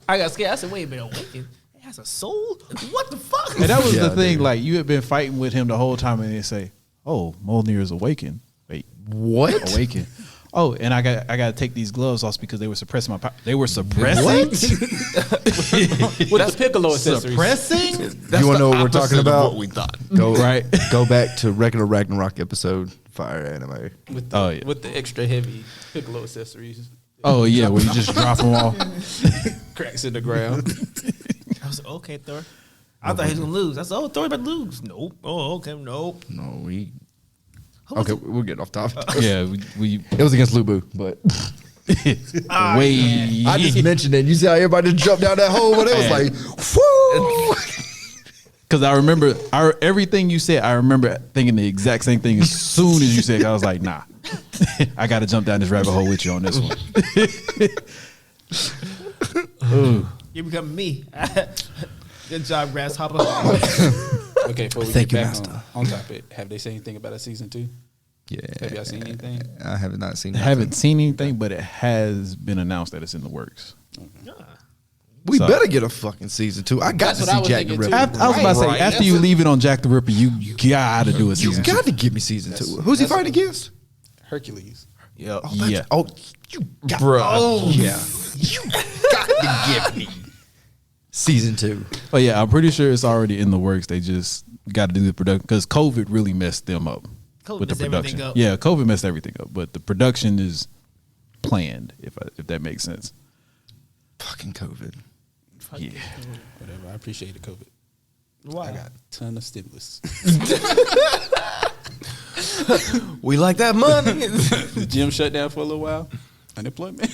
I got scared. I said, wait a minute, awakened? It has a soul? What the fuck? And that was Yeah, the thing. dude. Like, you had been fighting with him the whole time, and they say, "Oh, Mjolnir is awakened." Wait, What? awakened? Oh, and I got to take these gloves off because they were suppressing my power. They were suppressing. With the Piccolo accessories. Suppressing. That's You wanna know the what we're talking opposite of about? what we thought. Go Right. Go back to Record of Ragnarok episode Fire Anime. With the, Oh, yeah. with the extra heavy Piccolo accessories. Oh yeah, where you just drop them off. Cracks in the ground. I was like, okay, Thor. I thought he was going to lose. I said, oh, Thor about to lose. Nope. Oh, okay, nope. No, we. Who was Okay, we'll get off topic. Yeah, we It was against Lubu, but way. I just mentioned it. You see how everybody just jumped down that hole, but it was like, whoo! Because I remember everything you said. I remember thinking the exact same thing as soon as you said it. I was like, nah, I got to jump down this rabbit hole with you on this one. You're becoming me. Good job, Grasshopper. Okay, before we Thank get you, back Master. on topic, have they said anything about a season 2? Yeah. Have y'all seen anything? I have not seen I haven't seen anything, but it has been announced that it's in the works. We So- better get a fucking season 2. I got That's to what I see was Jack the thinking, Ripper. too. I was about to say, Right. after you leave it on Jack the Ripper, you gotta do a You season 2. got to give me season 2. Who's he fighting against? Hercules. Yep. Yeah. Oh, you got Bruh. Oh, yeah. You got to give me season 2. But yeah, I'm pretty sure it's already in the works. They just got to do the production because COVID really messed them up COVID with the messed everything production. up. Yeah, COVID messed everything up, but the production is planned. If that makes sense. Fucking COVID. Yeah. Whatever. I appreciate the COVID. Why? I got a ton of stimulus. We like that money. The gym shut down for a little while. Unemployment.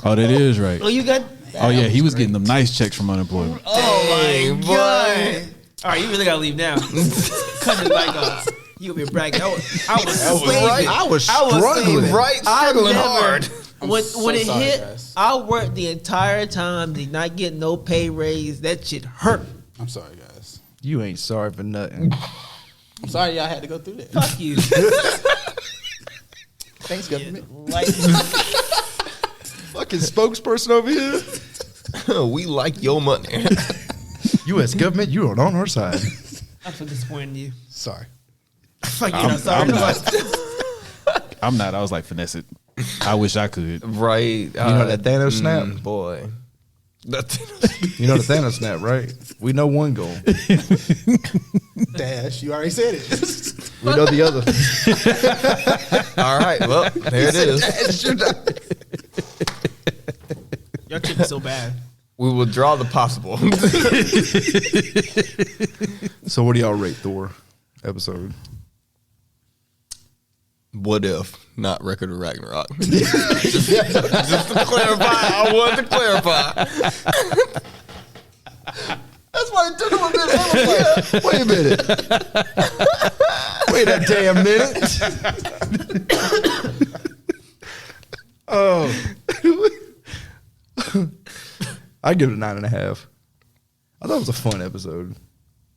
Oh, that is right. Oh, you got. Oh yeah, he was getting them nice checks from unemployment. Oh my god! All right, you really gotta leave now. Cut it like you be bragging. I was saving. right. I was saving. struggling. Right, struggling hard. When so it sorry, hit, guys. I worked the entire time. Did not get no pay raise. That shit hurt. I'm sorry, guys. You ain't sorry for nothing. I'm sorry y'all had to go through that. Fuck you. Thanks, government. Like, Fucking spokesperson over here. We like your money. U.S. government, you are on our side. I'm so disappointed in you. Sorry. Fuck you. I'm sorry. I'm not. I was like finesse it. I wish I could. Right. You know that Thanos snap? Boy. You know the Thanos snap, right? We know one goal. Dash, you already said it. We know the other. All right. Well, there it is. Y'all treat me so bad. We will draw the possible. So what do y'all rate Thor episode? What if not Record of Ragnarok? just to clarify, I wanted to clarify. That's why it took him a minute. I was like, wait a minute. Wait a damn minute. Oh. I give it a 9.5. I thought it was a fun episode.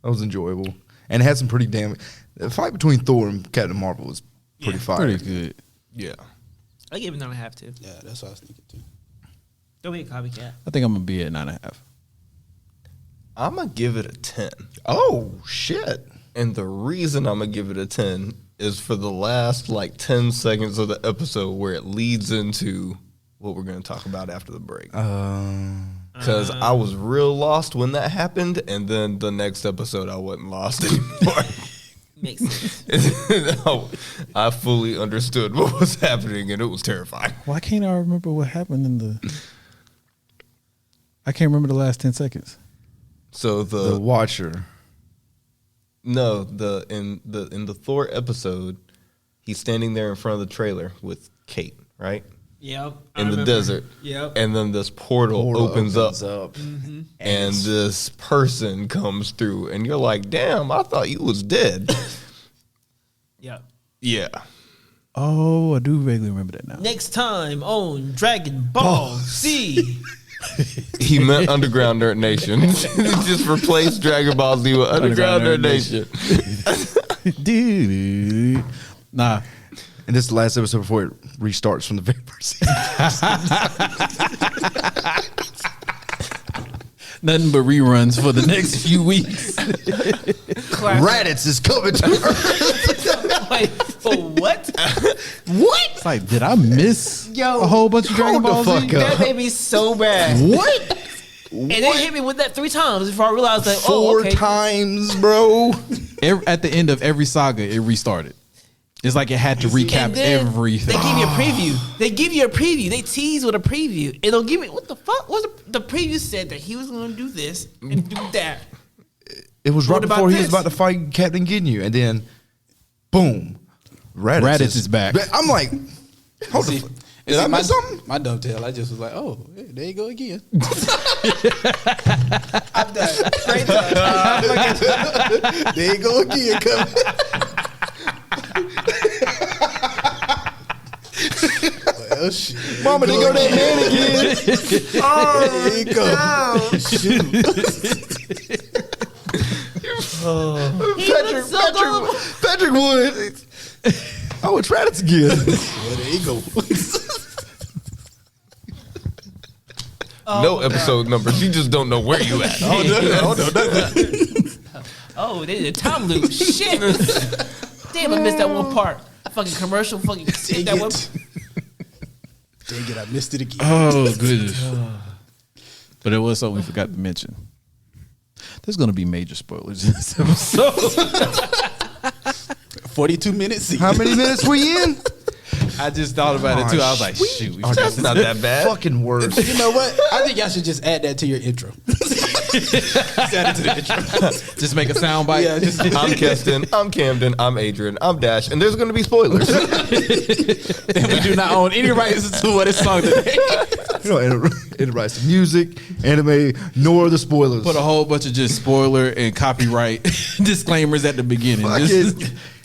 That was enjoyable. And it had some pretty damn... The fight between Thor and Captain Marvel was pretty fire. Pretty good. Yeah. I give it 9.5 too. Yeah, that's what I was thinking too. Don't be a copycat. I think I'm gonna be at 9.5. I'm going to give it a 10. Oh, shit. And the reason I'm going to give it a 10 is for the last like 10 seconds of the episode where it leads into what we're going to talk about after the break. Because I was real lost when that happened, and then the next episode I wasn't lost anymore. Makes sense. I fully understood what was happening, and it was terrifying. Why can't I remember what happened in the? I can't remember the last 10 seconds. So The Watcher. in the Thor episode, he's standing there in front of the trailer with Kate, right? Yep. in the desert. Yep. And then this portal opens up. Mm-hmm. And this person comes through, and you're like, damn, I thought you was dead. Yep. Yeah. Oh, I do vaguely remember that now. Next time on Dragon Ball Z. He meant Underground Nerd Nation. Just replace Dragon Ball Z with Underground Nerd Nation. Dude. Nah. And this is the last episode before it restarts from the very first season. Nothing but reruns for the next few weeks. Raditz is coming to Earth. Wait, for what? What? It's like, did I miss Yo, a whole bunch of Dragon Ball hold the Z? fuck up. That made me so bad. What? And they hit me with that 3 times before I realized that, Four okay. times, bro. At the end of every saga, it restarted. It's like it had to recap And then everything. They give you a preview. They give you a preview. They tease with a preview. And they'll give me, what the fuck? The preview said that he was going to do this and do that. It was right What about before he was this? about to fight Captain Ginyu, and then, boom, Raditz is back. I'm like, hold See, the fuck. Did I miss something? My dovetail, I just was like, oh, hey, there you go again. I'm done. Straight up. There you go again, coming. Well, shit. Mama, they go that man again. Oh, there you go. Patrick Wood. Oh, it's Raditz again. Well, there you go. No episode numbers. You just don't know where you at. Oh, they did a time loop. Shit. Damn, I missed that one part. Fucking commercial. Fucking Dang that one. it. Dang it, I missed it again. Oh, goodness. But it was something we forgot to mention. There's going to be major spoilers in this episode. 42 minutes. How many minutes we in? I just thought about it, too. I was like, shoot. We forgot That's to- not that bad. Fucking worse. You know what? I think y'all should just add that to your intro. Just add it to the intro. Just make a sound bite. Yeah, just I'm Keston. I'm Camden. I'm Adrian. I'm Dash. And there's going to be spoilers. and we do not own any rights to what is sung today. You know, it writes the music, anime, nor the spoilers. Put a whole bunch of just spoiler and copyright disclaimers at the beginning. Fuck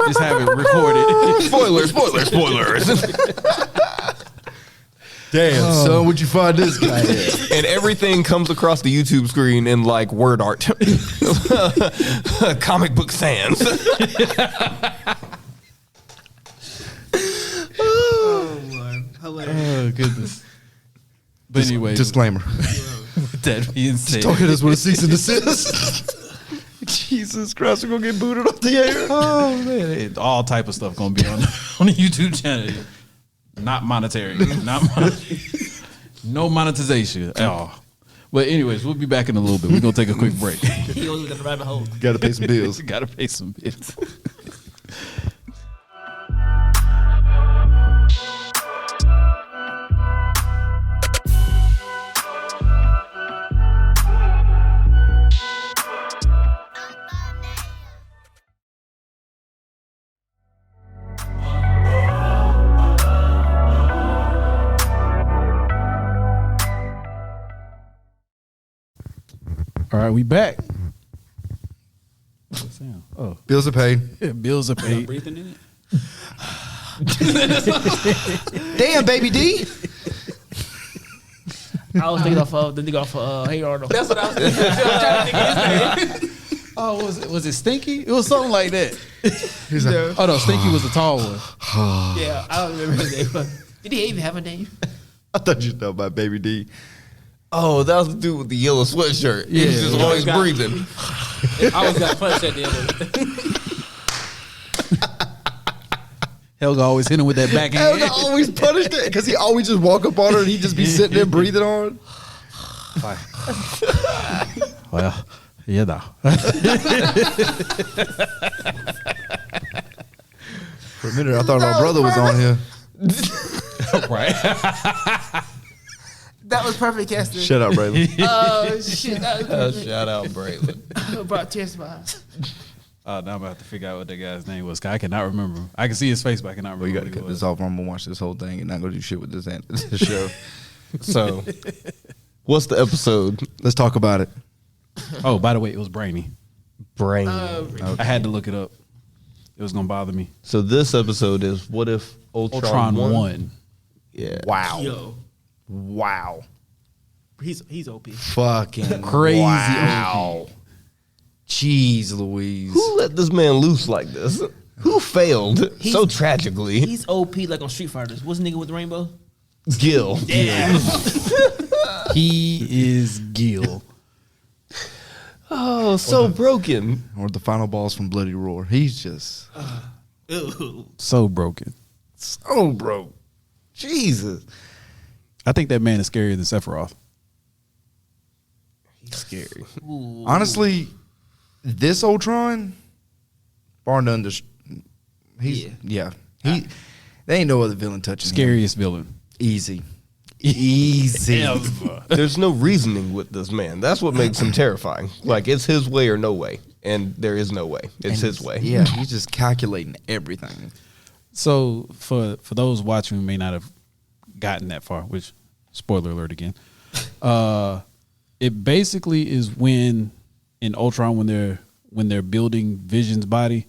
Just have it recorded. Spoilers, spoilers, spoilers. Damn, son, what'd you find this guy at? And everything comes across the YouTube screen in like word art. Comic book sans. Oh, goodness. But anyway, Disclaimer. with that being said, Talking to us with a cease and desist. Jesus Christ, we're gonna get booted off the air. oh man, all type of stuff gonna be on the YouTube channel. Not monetary, no monetization at all. But anyways, we'll be back in a little bit. We're gonna take a quick break. He goes with the rabbit hole. Gotta pay some bills. Gotta pay some bills. All right, we back. What's that sound? Oh, Bills are paid. yeah, bills are paid. Breathing in it. Damn, baby D. I was thinking off the nigga off Hey Arnold. That's what I was thinking. I was trying to think of his name. Oh, was it Stinky? It was something like that. He's like, Oh no, Stinky was the tall one. Yeah, I don't remember his name. But did he even have a name? I thought you know about baby D. Oh, that was the dude with the yellow sweatshirt. He was Yeah. just always breathing. I always got punched at the other. Helga always hit him with that backhand. Helga always punished it because he always just walk up on her and he'd just be sitting there breathing on. Well, yeah, no. For a minute, I thought our brother was on here. Right. That was perfect casting. Shut up, Braylon. Oh shit! That was perfect. Shout out Braylon. Brought tears to my eyes. Now I'm about to have to figure out what that guy's name was. 'Cause I cannot remember. I can see his face, but I cannot Well, you remember. got to what cut he this was. off. I'm gonna watch this whole thing and not go do shit with this show. So, what's the episode? Let's talk about it. Oh, by the way, it was Brainy. Brain. I had to look it up. It was gonna bother me. So this episode is what if Ultron, Ultron won? won. Yeah. Wow. Yo, Wow. he's OP. Fucking Crazy wow. Jeez Louise. Who let this man loose like this? Who failed so tragically? He's OP like on Street Fighters. What's the nigga with the rainbow? Gil. Yeah. He is Gil. Oh, so broken. Or the final boss from Bloody Roar. He's just Ew. So broken. so broke. Jesus. I think that man is scarier than Sephiroth. He's scary. Honestly, this Ultron, bar none, he's yeah. He there ain't no other villain touching him. Scariest villain. Easy. Easy. There's no reasoning with this man. That's what makes him terrifying. Like, it's his way or no way. And there is no way. It's his way. Yeah, he's just calculating everything. So for those watching who may not have gotten that far, which spoiler alert again, it basically is when in Ultron when they're building Vision's body,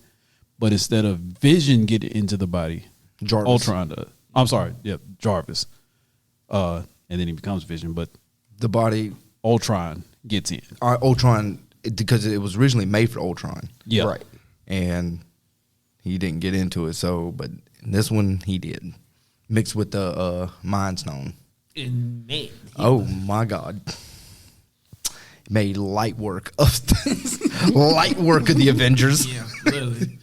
but instead of Vision getting into the body, Jarvis. Ultron does. I'm sorry, yeah, Jarvis. And then he becomes Vision, but The body, Ultron gets in. Ultron, because it was originally made for Ultron. Yeah. Right. And he didn't get into it. So, but in this one, he did. Mixed with the Mind Stone. And man, Oh, my God. Made light work of the Avengers. yeah, literally.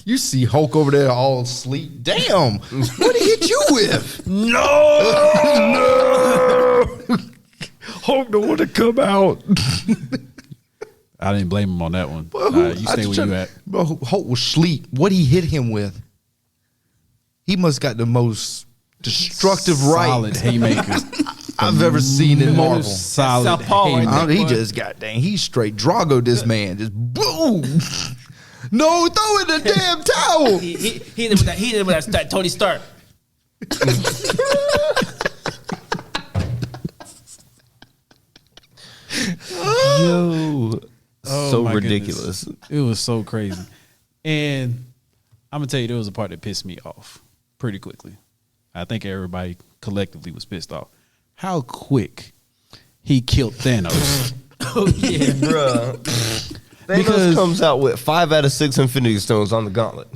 You see Hulk over there all asleep. Damn. What did he hit you with? No. Hulk don't want to come out. I didn't blame him on that one. You stay where you at. Bro, Hulk was asleep. What he hit him with? He must got the most destructive Solid right haymakers. I've ever seen in Marvel. Most solid Southpaw right haymakers. there. He just got dang. He's straight Drago. This man just boom. No, throw in the damn towel. He did with that. He did with that Tony Stark. Yo. So my ridiculous. goodness. It was so crazy. And I'm going to tell you, there was a part that pissed me off pretty quickly. I think everybody collectively was pissed off. How quick he killed Thanos. Oh yeah. Bruh. Thanos Because- comes out with 5 out of 6 Infinity Stones on the gauntlet.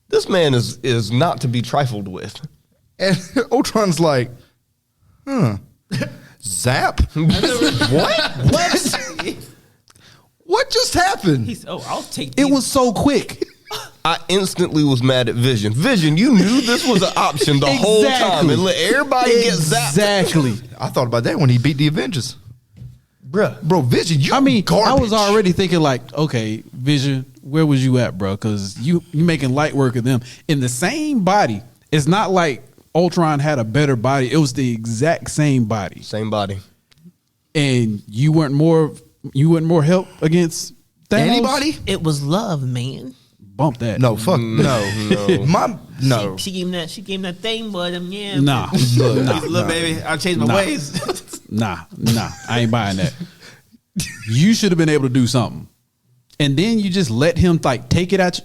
This man is not to be trifled with. And Ultron's like, zap? What? What just happened? He's I'll take. It these. was so quick. I instantly was mad at Vision. Vision, you knew this was an option the whole time and let everybody get zapped. Exactly. I thought about that when he beat the Avengers. Bruh. Bro, Vision, you I mean, garbage. I was already thinking like, okay, Vision, where was you at, bro? Because you making light work of them in the same body. It's not like Ultron had a better body. It was the exact same body, Same body. and you weren't more help against Thanos? Anybody? It was love, man. Bump that. No, fuck no. No. She gave him that. She gave him that thing, but yeah. Nah. Look, baby, I changed my Nah. ways. Nah. I ain't buying that. You should have been able to do something, and then you just let him like take it out.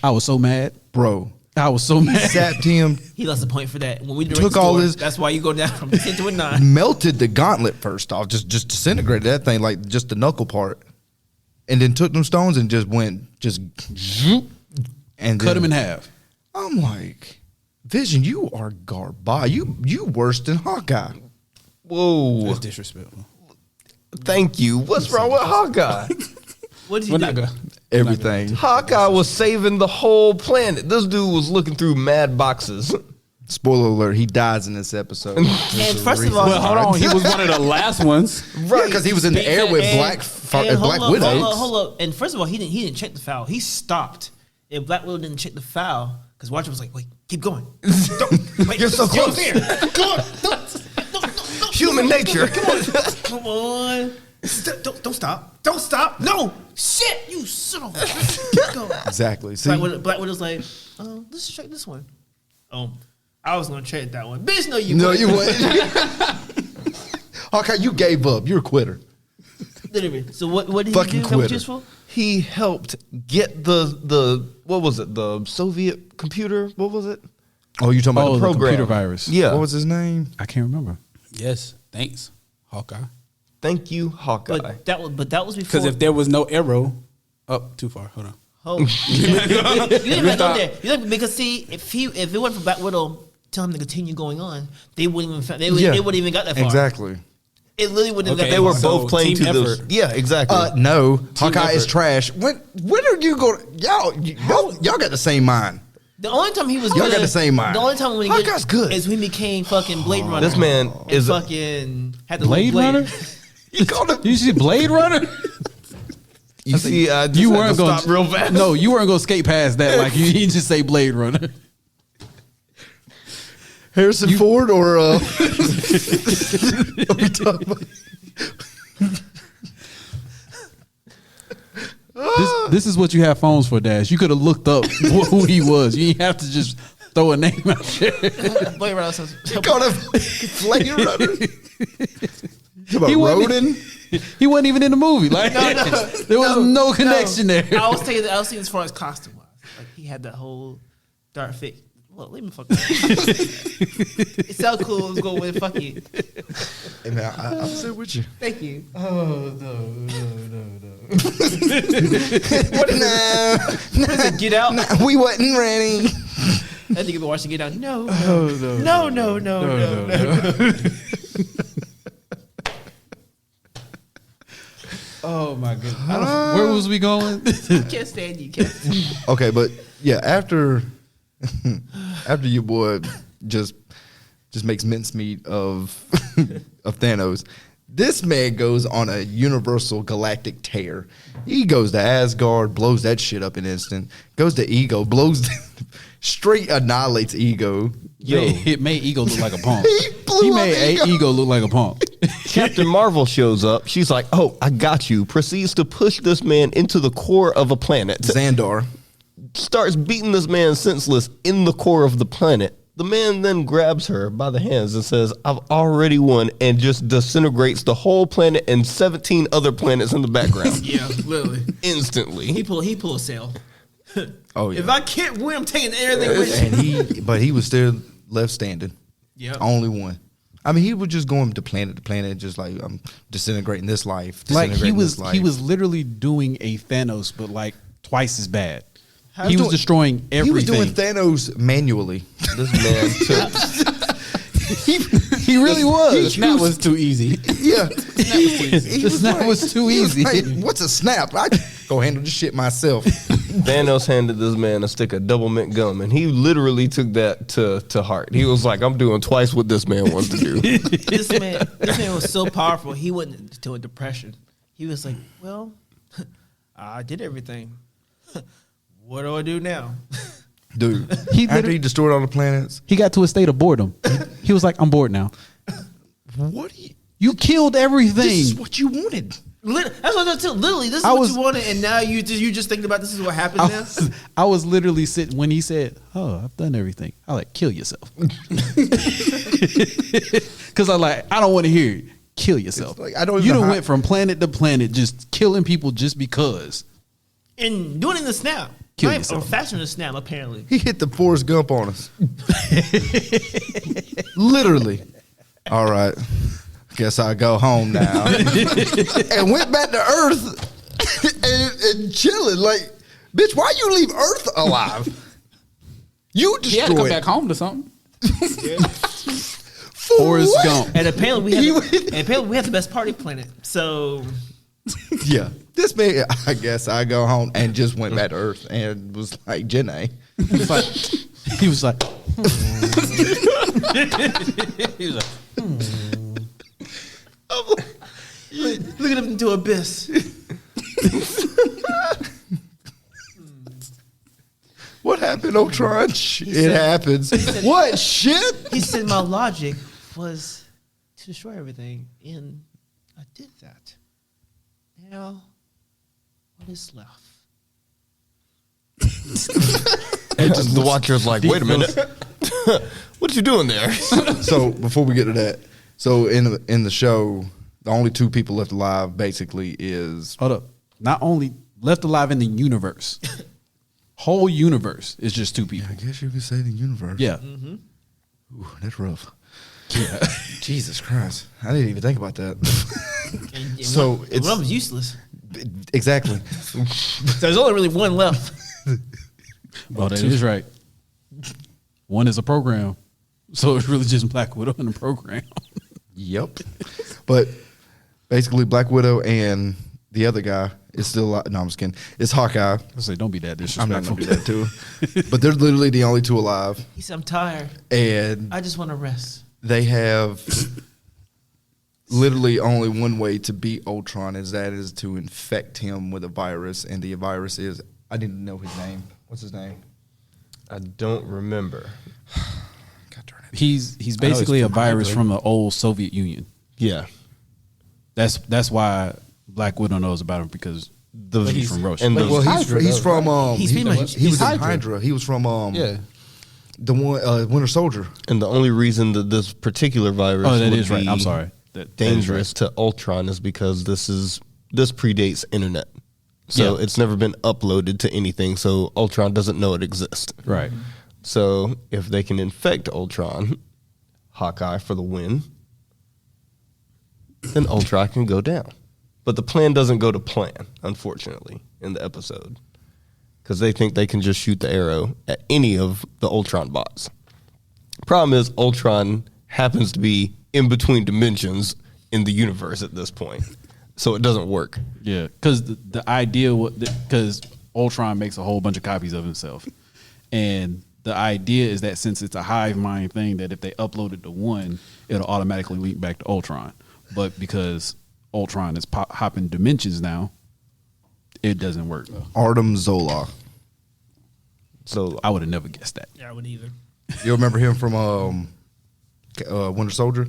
I was so mad, Bro. I was so mad. Zapped him, He lost a point for that. When we Took all this- that's why you go down from 10 to a 9. melted the gauntlet first off, just disintegrated that thing like just the knuckle part. And then took them stones and just went and Cut him in half. I'm like, Vision, you are garbage. You worse than Hawkeye. Whoa. That's disrespectful. Thank you. What's wrong with Hawkeye? What did We're you not do? gonna. Everything. Hawkeye was saving the whole planet. This dude was looking through mad boxes. Spoiler alert, he dies in this episode. And first of all, Well, hold on. He was one of the last ones. Right, because he was in the air with Black Widow. Hold up. And first of all, he didn't check the foul. He stopped. And Black Widow didn't check the foul because Watcher was like, "Wait, keep going. Wait, You're so close. Here. Human nature. Come on. Don't stop. Don't stop. No. Shit, you son of a bitch. Go. Exactly. See, Black Widow's like, let's check this one. I was going to trade that one. Bitch, no, you wouldn't. Hawkeye, you gave up. You're a quitter. Literally. So what did Fucking he do? quitter. Useful? He helped get the what was it? The Soviet computer? What was it? Oh, you're talking about the program. computer virus. Yeah. What was his name? I can't remember. Yes, thanks, Hawkeye. Thank you, Hawkeye. But that was before. Because if there was no arrow, too far. Hold on. Oh, you didn't even go there. Because see, if it wasn't for Black Widow telling him to continue going on, they wouldn't even they wouldn't even got that far. Exactly. It literally wouldn't Okay, have they got were that far. both playing team to those. effort. Yeah, exactly. No, Hawkeye is effort. trash. When are you going? Y'all got the same mind. The only time he was Y'all good, got the same mind. The only time when he Hawkeye's good. is when he became fucking Blade Runner. This man and is a- fucking had the Blade blade Runner? You called him. You see Blade Runner? you see, I just You had weren't to going stop real fast. No, you weren't going to skate past that. Like you just say Blade Runner. Harrison Ford or are we talking about? This is what you have phones for, Dash. You could have looked up who he was. You didn't have to just throw a name out there. Blade Runner says, You called him Blade Runner. You about He wasn't- Rodin? He wasn't even in the movie. Like there was no connection there. I was thinking as far as costume wise, like he had that whole dark fit. Well, leave me fucking. It sounds cool. Let's go with fuck you. Hey man, I'm still with you. Thank you. Oh no. What now? Get out. We wasn't ready. That nigga been watching Get Out. No. No. Oh my goodness. Where was we going? Can't stand you. Can't stand you. Okay, but yeah, after your boy just makes mincemeat of Thanos, this man goes on a universal galactic tear. He goes to Asgard, blows that shit up in an instant. Goes to Ego, straight annihilates Ego. Yo, it made Ego look like a punk. He blew up made Ego. Ego look like a punk. Captain Marvel shows up. She's like, "Oh, I got you." Proceeds to push this man into the core of a planet. Xandar. Starts beating this man senseless in the core of the planet. The man then grabs her by the hands and says, "I've already won," and just disintegrates the whole planet and 17 other planets in the background. Yeah, literally. Instantly. He pull a sail. Oh yeah. If I can't win, I'm taking everything with me. But he was still left standing. Yeah. Only one. I mean, he was just going to planet, just like I'm disintegrating this life. Like disintegrating this life. he was literally doing a Thanos, but like twice as bad. He doing- was destroying everything. He was doing Thanos manually. This man took. He really was. That was too easy. Yeah. The snap was too easy. Like, what's a snap? I go handle this shit myself. Thanos handed this man a stick of double mint gum, and he literally took that to heart. He was like, "I'm doing twice what this man wants to do." This man was so powerful. He went into a depression. He was like, "Well, I did everything. What do I do now?" Dude, He after literally- he destroyed all the planets, He got to a state of boredom. He was like, "I'm bored now. what do you, You killed this everything." is what you wanted. That's what I tell. Literally, this is I what was- you wanted, and now you just thinking about this is what happened now. I was literally sitting when he said, "Oh, I've done everything." I like, kill yourself. Because I don't want to hear it. Kill yourself. It's like, I don't you even done hi- went from planet to planet just killing people just because. And doing it in the snap. Kill Or yourself. faster than the snap, apparently. He hit the Forrest Gump on us. Literally. All right. Guess I go home now. And went back to Earth and chilling. Like, bitch, why you leave Earth alive? You He had to come destroyed back home to something. Forrest what? Gump. And apparently we have the best party planet. So Yeah. This man, I guess I go home and just went back to Earth and was like, Jenna. He was like, he was like, look at him into abyss. What happened, Ultron? It happens. What? Shit? He said my logic was to destroy everything, and I did that. Now, what is left? And just the Watcher's like, wait a minute. What you doing there? So before we get to that, so in the show, the only two people left alive basically is Hold up. Not only left alive in the universe, whole universe is just two people. I guess you could say the universe. Yeah. Ooh, that's rough. Yeah. Jesus Christ. I didn't even think about that. And So one it's- of them's useless. Exactly. So there's only really one left. Oh, that is right. One is a program. So it's really just Black Widow in the program. Yep. But basically, Black Widow and the other guy is still alive. No, I'm just kidding. It's Hawkeye. I say, don't be that I'm not disrespectful. going to do that too. But they're literally the only two alive. He said, I'm tired. And I just want to rest. they have literally only one way to beat Ultron, is to infect him with a virus. And the virus is, I didn't know his name. What's his name? I don't remember. God darn it. He's basically a from virus Hydra. from the old Soviet Union. Yeah. That's why Black Widow knows about him, because he's from Russia. and But the- Well, Hydra, he's though, from He's he, pretty much- he was he's in Hydra. Hydra. He was from Yeah. the one Winter Soldier. And the only reason that this particular virus Oh, that would is right. be I'm sorry. That is dangerous to Ultron is because this predates internet. So Yeah. it's never been uploaded to anything, so Ultron doesn't know it exists. right. So if they can infect Ultron, Hawkeye for the win, then Ultron can go down. But the plan doesn't go to plan, unfortunately, in the episode. Because they think they can just shoot the arrow at any of the Ultron bots. Problem is, Ultron happens to be in between dimensions in the universe at this point. So it doesn't work. Yeah, because the idea because Ultron makes a whole bunch of copies of himself, and the idea is that since it's a hive mind thing, that if they upload it to one, it'll automatically link back to Ultron. But because Ultron is hopping dimensions now, it doesn't work. Artem Zola. So I would have never guessed that. Yeah, I wouldn't either. You remember him from Winter Soldier?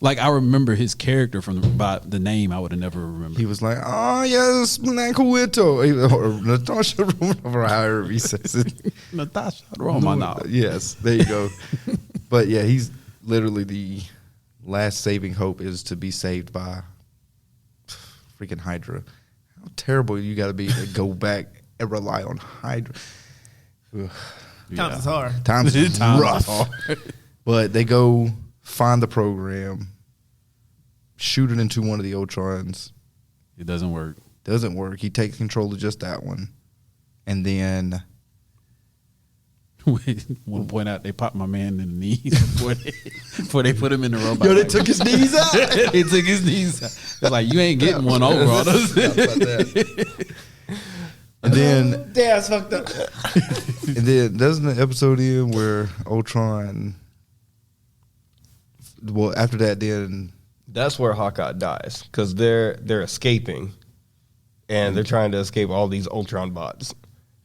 Like, I remember his character by the name. I would have never remembered. He was like, "Oh yes, Black Widow," or Natasha, or however he says it. Natasha Romanoff. Yes, there you go. But yeah, he's literally the last saving hope is to be saved by freaking Hydra. How terrible you got to be to go back and rely on Hydra. Ugh. Times is hard. Times is Times is rough. hard. But they go find the program, shoot it into one of the Ultrons. It doesn't work. Doesn't work. He takes control of just that one. And then Want to point out they popped my man in the knees before they put him in the robot. Yo, they took his knees out. They took his knees out. They're like, you ain't getting one over on us. And then Damn, it's fucked up. and then doesn't the episode end where Ultron, well, after that then that's where Hawkeye dies because they're escaping, and they're trying to escape all these Ultron bots.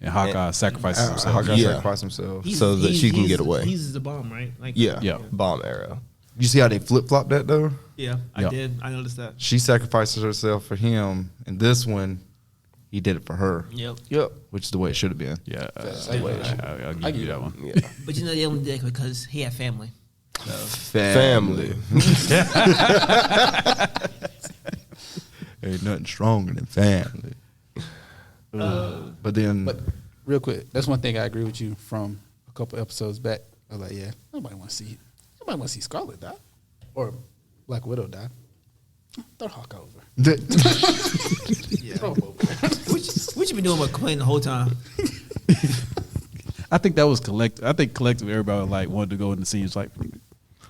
And Hawkeye sacrifices himself. Hawkeye Yeah. sacrificed himself. So that she can get away. He uses the bomb, right? Like, Yeah, Yeah. bomb arrow. You see how they flip-flopped that though? Yeah, I Yeah. did. I noticed that. She sacrifices herself for him, and this one, he did it for her, Yep. Yep. which is the way it should have been. Yeah, I'll I give you get that one. Yeah. But you know, they only did it because he had family. Family. Ain't nothing stronger than family. But then, But real quick, that's one thing I agree with you from a couple episodes back. I was like, yeah, nobody want to see Scarlet die or Black Widow die. Throw Hawkeye over. Throw him over. What you been doing but complaining the whole time? I think that was collective. I think collectively everybody like wanted to go in the scenes like,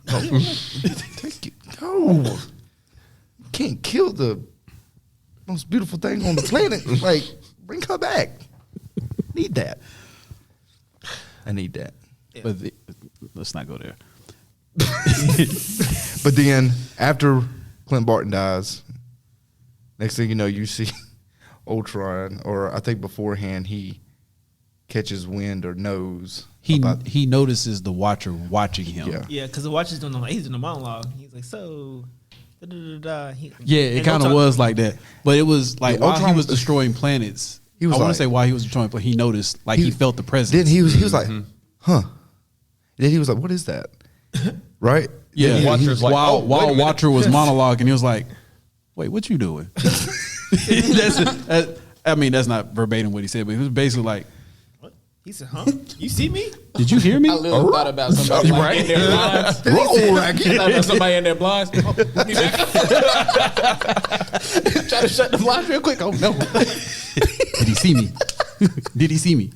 take it. No, you can't kill the most beautiful thing on the planet. Like, bring her back. Need that. I need that. but let's not go there. But then after Clint Barton dies, next thing you know, you see Ultron, or I think beforehand he catches wind or knows about He notices the Watcher watching him. Yeah. Yeah, because the Watcher's doing he's doing a monologue. He's like, so Yeah, it kind of was like that. But it was like while Ultron he was destroying planets. He was I want to like- say why he was destroying, but he noticed like he felt the presence. Then he was like, huh? Then he was like, what is that? Right? Yeah, Watcher's like, while oh, wait a minute. Watcher was monologuing, he was like, "Wait, what you doing?" I mean, that's not verbatim what he said, but he was basically like, He said, "Huh? You see me?" "Did you hear me?" I literally thought about somebody like, in their blinds. Thought about somebody in their blinds. Oh, you back? Try to shut the blinds real quick. Oh no! Did he see me? Did he see me?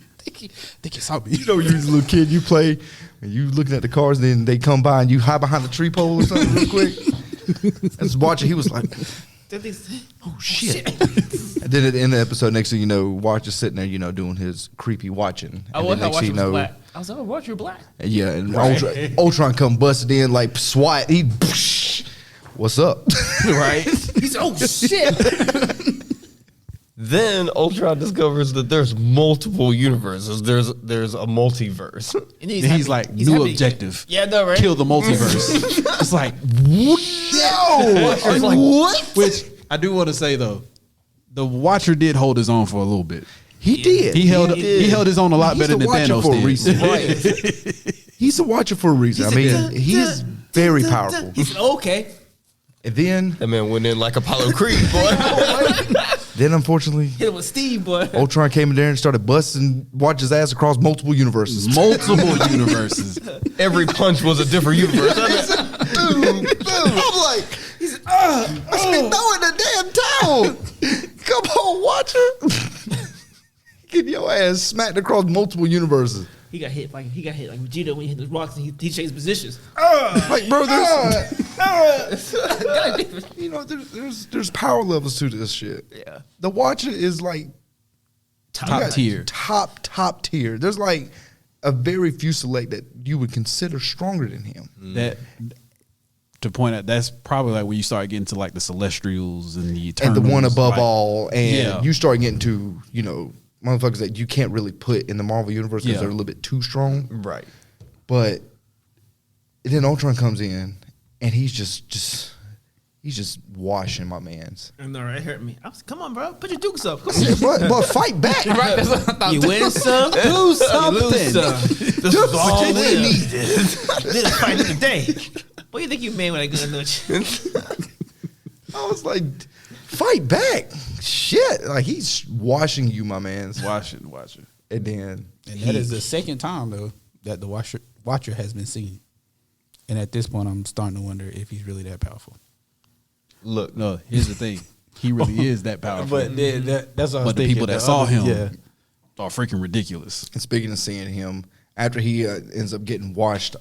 Think he saw me. You know, you was a little kid, you play, and you looking at the cars, and then they come by, and you hide behind the tree pole or something real quick. I was watching. He was like, Oh shit! and then at the end of the episode, next thing you know, Watcher's sitting there, you know, doing his creepy watching. I And was then next thing watching you know, black. I was like, "Oh, Watcher black." yeah, and Ultron come busted in like SWAT. He, what's up? Right? He said, "Oh shit!" Then Ultron discovers that there's multiple universes. There's a multiverse. And And he's like, new happy. objective. Yeah, no, right? Kill the multiverse. It's like, No, it's like, what? Which I do want to say though, the Watcher did hold his own for a little bit. he did. He held his own a lot He's better the than Watcher Thanos for a did. reason. Right. He's a Watcher for a reason. I mean, he is very powerful. He said, "Okay." And then, That man went in like Apollo Creed, boy. then unfortunately, Hit him with Steve, boy. Ultron came in there and started busting Watcher's ass across multiple universes. Multiple universes. Every punch was a different universe. Boom, boom. I'm like, I said, no in the damn town. Come on, Watcher. Get your ass smacked across multiple universes. He got hit like Vegeta when he hit the rocks and he changed positions. Like, bro, you know, there's power levels to this shit. Yeah. The Watcher is like Top tier. Top tier. There's like a very few select that you would consider stronger than him. That to point out, that's probably like when you start getting to like the Celestials and the Eternals. And the one above like, all, and Yeah. you start getting to, you know, motherfuckers that you can't really put in the Marvel universe because Yeah. they're a little bit too strong. Right. But then Ultron comes in, and he's just washing my man's. I know, right? It hurt me. I was, come on, bro. Put your dukes up. Come on. But fight back. Right, that's what I thought. You win some, Do something. you lose some. This is all we need. This is fight of the day. What do you think you mean when I got noche? I was like, fight back. Shit. Like, he's washing you, my man's. Watch it. And then And that is the second time though that the Watcher has been seen. And at this point, I'm starting to wonder if he's really that powerful. Look, No, here's the thing. He really is that powerful. But that's what I was But the thinking. people that saw him yeah. are freaking ridiculous. And speaking of seeing him, after he ends up getting washed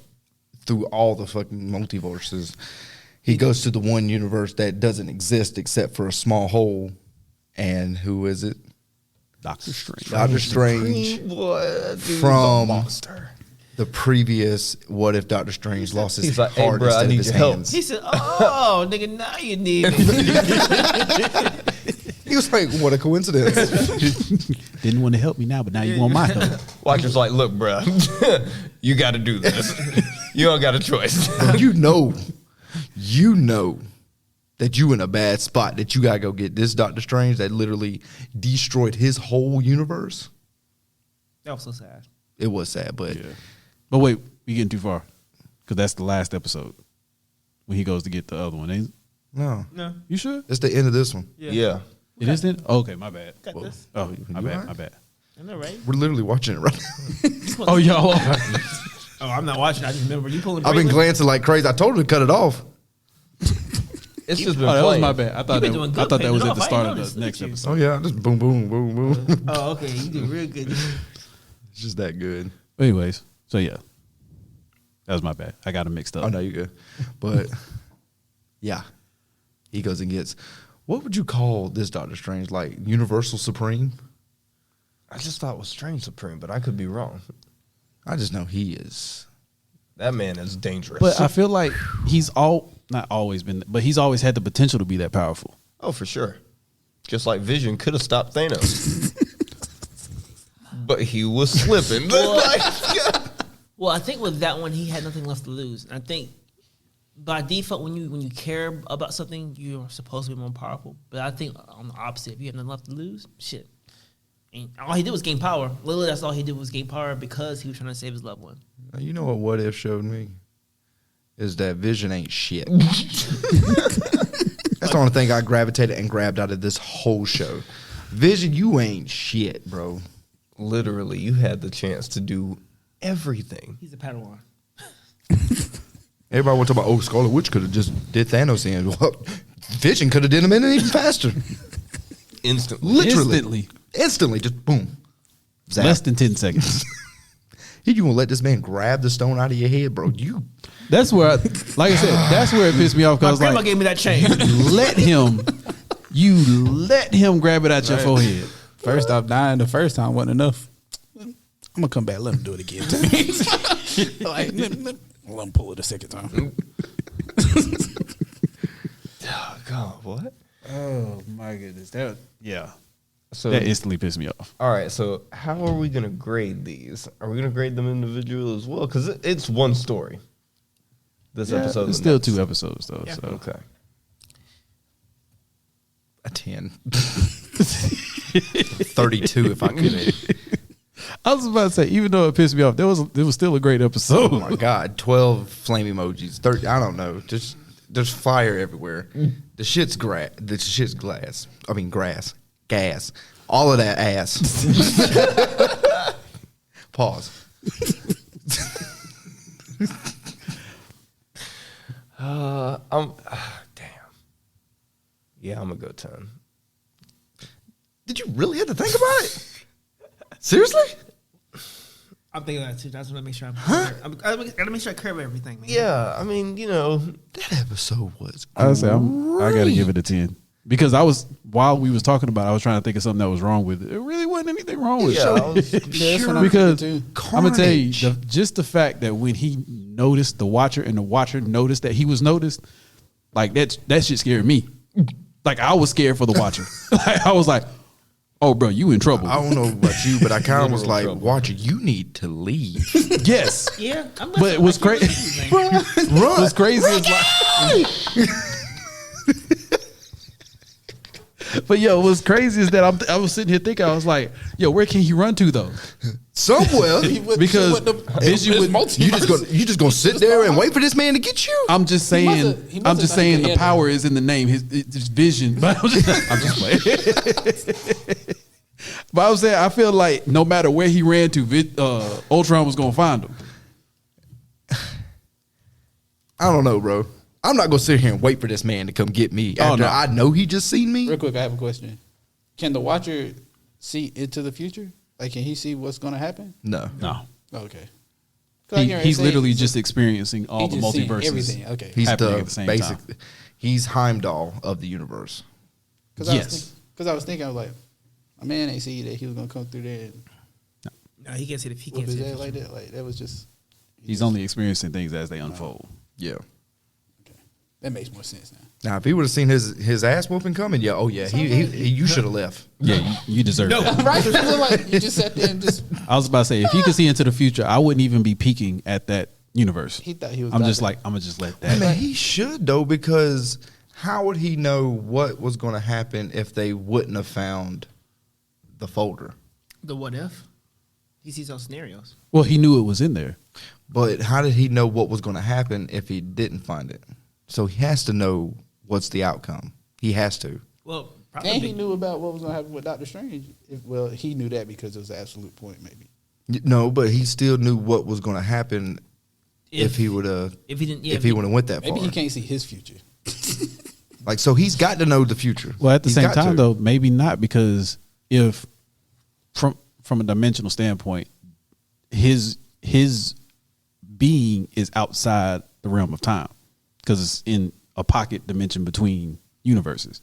through all the fucking multiverses, he goes to the one universe that doesn't exist except for a small hole. And who is it? Doctor Strange. Doctor Strange from the previous What If Doctor Strange lost his He's like, "Hey, heart bro, I instead of need his your help." hands? He said, "Oh, nigga, now you need me." He was like, what a coincidence. Didn't want to help me now, but now you want my help. Watcher's like, "Look, bro, you got to do this. You don't got a choice." you know that you in a bad spot, that you gotta go get this Doctor Strange that literally destroyed his whole universe. That was so sad. It was sad, but Yeah. But wait, we getting too far. Because that's the last episode. When he goes to get the other one. Ain't it? no, No. You sure? it's the end of this one. Yeah. It is then? Oh, okay, my bad. Got this. Oh, my bad, my bad. I know, right? We're literally watching it right now. Oh, y'all are. Oh, I'm not watching. I just remember you pulling. I've been glancing like crazy. I told her to cut it off. It's just been Oh, that was playing. my bad. I thought been that, doing I good thought that was paying at the it off. I start ain't of noticed. the next Look at Oh episode. yeah, just boom, boom, boom, boom. Oh, okay. You did real good. It's just that good. But anyways, so yeah. That was my bad. I got it mixed up. Oh no, you good. But yeah, he goes and gets. What would you call this Doctor Strange? Like Universal Supreme? I just thought it was Strange Supreme, but I could be wrong. I just know he is. That man is dangerous. But I feel like he's not always been, but he's always had the potential to be that powerful. Oh, for sure. Just like Vision could have stopped Thanos. But he was slipping. Well, I think with that one, he had nothing left to lose. I think by default, when you care about something, you're supposed to be more powerful. But I think on the opposite, if you have nothing left to lose, shit. And all he did was gain power. Literally, that's all he did was gain power because he was trying to save his loved one. You know what if showed me? Is that Vision ain't shit. That's the only thing I gravitated and grabbed out of this whole show. Vision, you ain't shit, bro. Literally, you had the chance to do everything. He's a Padawan. Everybody want to talk about, Scarlet Witch could have just did Thanos in. Well, Vision could have did him in even faster. Instantly. Literally. Instantly, just boom. Zap. Less than 10 seconds. You gonna let this man grab the stone out of your head, bro? That's where, like I said, that's where it pissed me off. My Because grandma gave me that chain. let him grab it out your forehead. First off, dying the first time wasn't enough. I'm gonna come back. Let him do it again. Like, let him pull it a second time. Oh, God, what? Oh my goodness, yeah, So that instantly pissed me off. all right, so how are we going to grade these? Are we going to grade them individually as well? Because it's one story. This episode. It's and still next. 2 episodes though. Yeah. So Okay. A 10. 32 if I could. I was about to say, even though it pissed me off, it was still a great episode. Oh my God, 12 flame emojis. 30. I don't know. Just there's fire everywhere. The shit's grass. The shit's glass. I mean grass, gas. All of that ass. Pause. Damn. Yeah, I'm gonna go 10. Did you really have to think about it? Seriously? I'm thinking that too. That's what I make sure I gotta make sure I cover everything, man. Yeah, I mean, That episode was I would say I got to give it a 10 because while we was talking about it, I was trying to think of something that was wrong with it. It really wasn't anything wrong with Yeah, I it. was- That's what I'm Because thinking, too. I'm gonna tell you, Carnage. just the fact that when he noticed the Watcher and the Watcher noticed that he was noticed, like that shit scared me. Like I was scared for the Watcher. Like, I was like, "Oh, bro, you in trouble." I don't know about you, but I kind of was Literal like, trouble. Watcher, you need to leave. Yes, Yeah, I'm but it was crazy. What's crazy is like. But yo, what's crazy is that I was sitting here thinking, I was like, yo, where can he run to though? Somewhere. Because Vision would, You just gonna sit there and wait for this man to get you? I'm just He saying, must've I'm just thought he saying could the handle power is in the name. His vision. But I'm just playing. But I was saying, I feel like no matter where he ran to, Ultron was gonna find him. I don't know, bro. I'm not gonna sit here and wait for this man to come get me after no. I know he just seen me. Real quick, I have a question. Can the Watcher see into the future? Like, can he see what's going to happen? No. No, Okay. 'Cause I can he's say literally he's just experiencing all the just seeing multiverses. everything. Okay. He's happening the at the same basic. time. He's Heimdall of the universe. Because Yes. I was thinking, I was like, my man ain't see that he was going to come through there and No, he can't see the he whoop can't his see ass the like that. Like, that was just. He's only experiencing things as they unfold. Yeah. Okay. That makes more sense now. Now, if he would have seen his ass whooping coming, yeah, oh yeah, you should have left. Yeah, you deserve it. Right? It was like, you just sat there and just. I was about to say, if he could see into the future, I wouldn't even be peeking at that universe. He thought he was. I'm just about like, I'm gonna just let I that. mean, he should though, because how would he know what was going to happen if they wouldn't have found the folder? The what if? He sees those scenarios. Well, he knew it was in there. But how did he know what was going to happen if he didn't find it? So he has to know what's the outcome. He has to. Well, And probably. he knew about what was going to happen with Doctor Strange. Well, he knew that because it was the absolute point, maybe. No, but he still knew what was going to happen if he would have. If he didn't, yeah, If he would have went that Maybe far. he can't see his future. Like, so he's got to know the future. Well, at the He's same got time, to. though, maybe not, because if from a dimensional standpoint, his being is outside the realm of time because it's in a pocket dimension between universes.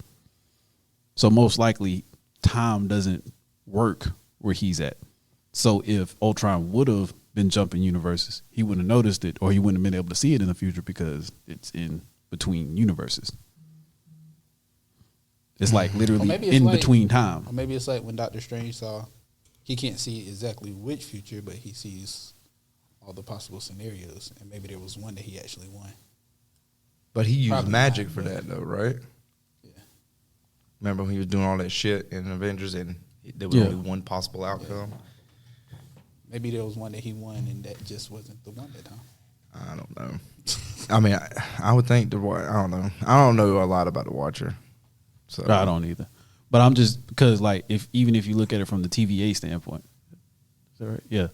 So most likely, time doesn't work where he's at. So if Ultron would have been jumping universes, he wouldn't have noticed it, or he wouldn't have been able to see it in the future because it's in between universes. It's like literally maybe it's in like- between time. Or maybe it's like when Doctor Strange saw, he can't see exactly which future, but he sees all the possible scenarios, and maybe there was one that he actually won. But he used Probably magic not, for but- that though, right? Yeah. Remember when he was doing all that shit in Avengers and there was Yeah. only one possible outcome? Maybe there was one that he won and that just wasn't the one that time. I don't know. I mean, I would think I don't know. I don't know a lot about the Watcher. So I don't either. But I'm just because like even if you look at it from the TVA standpoint, is that right? Yeah,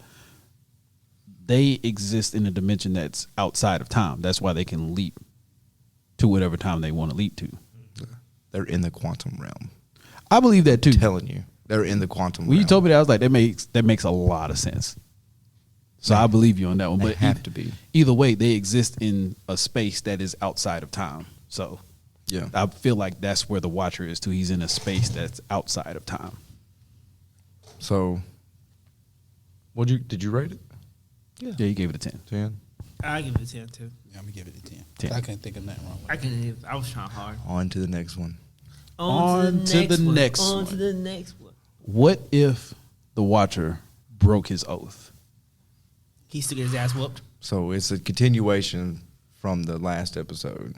they exist in a dimension that's outside of time. That's why they can leap to whatever time they want to leap to. They're in the quantum realm. I believe that too. I'm telling you, they're in the quantum When realm. you told me that, I was like, that makes a lot of sense. So I believe you on that one. They But have to be. Either way, they exist in a space that is outside of time. So Yeah. I feel like that's where the Watcher is too. He's in a space that's outside of time. So, did you rate it? Yeah, he gave it a 10. 10. I give it a 10 too. Yeah, I'm gonna give it a 10. 10. I couldn't think of nothing wrong with I it. can. I was trying hard. On to the next one. On to the next On one. to the next one. What if the Watcher broke his oath? He still get his ass whooped. So it's a continuation from the last episode.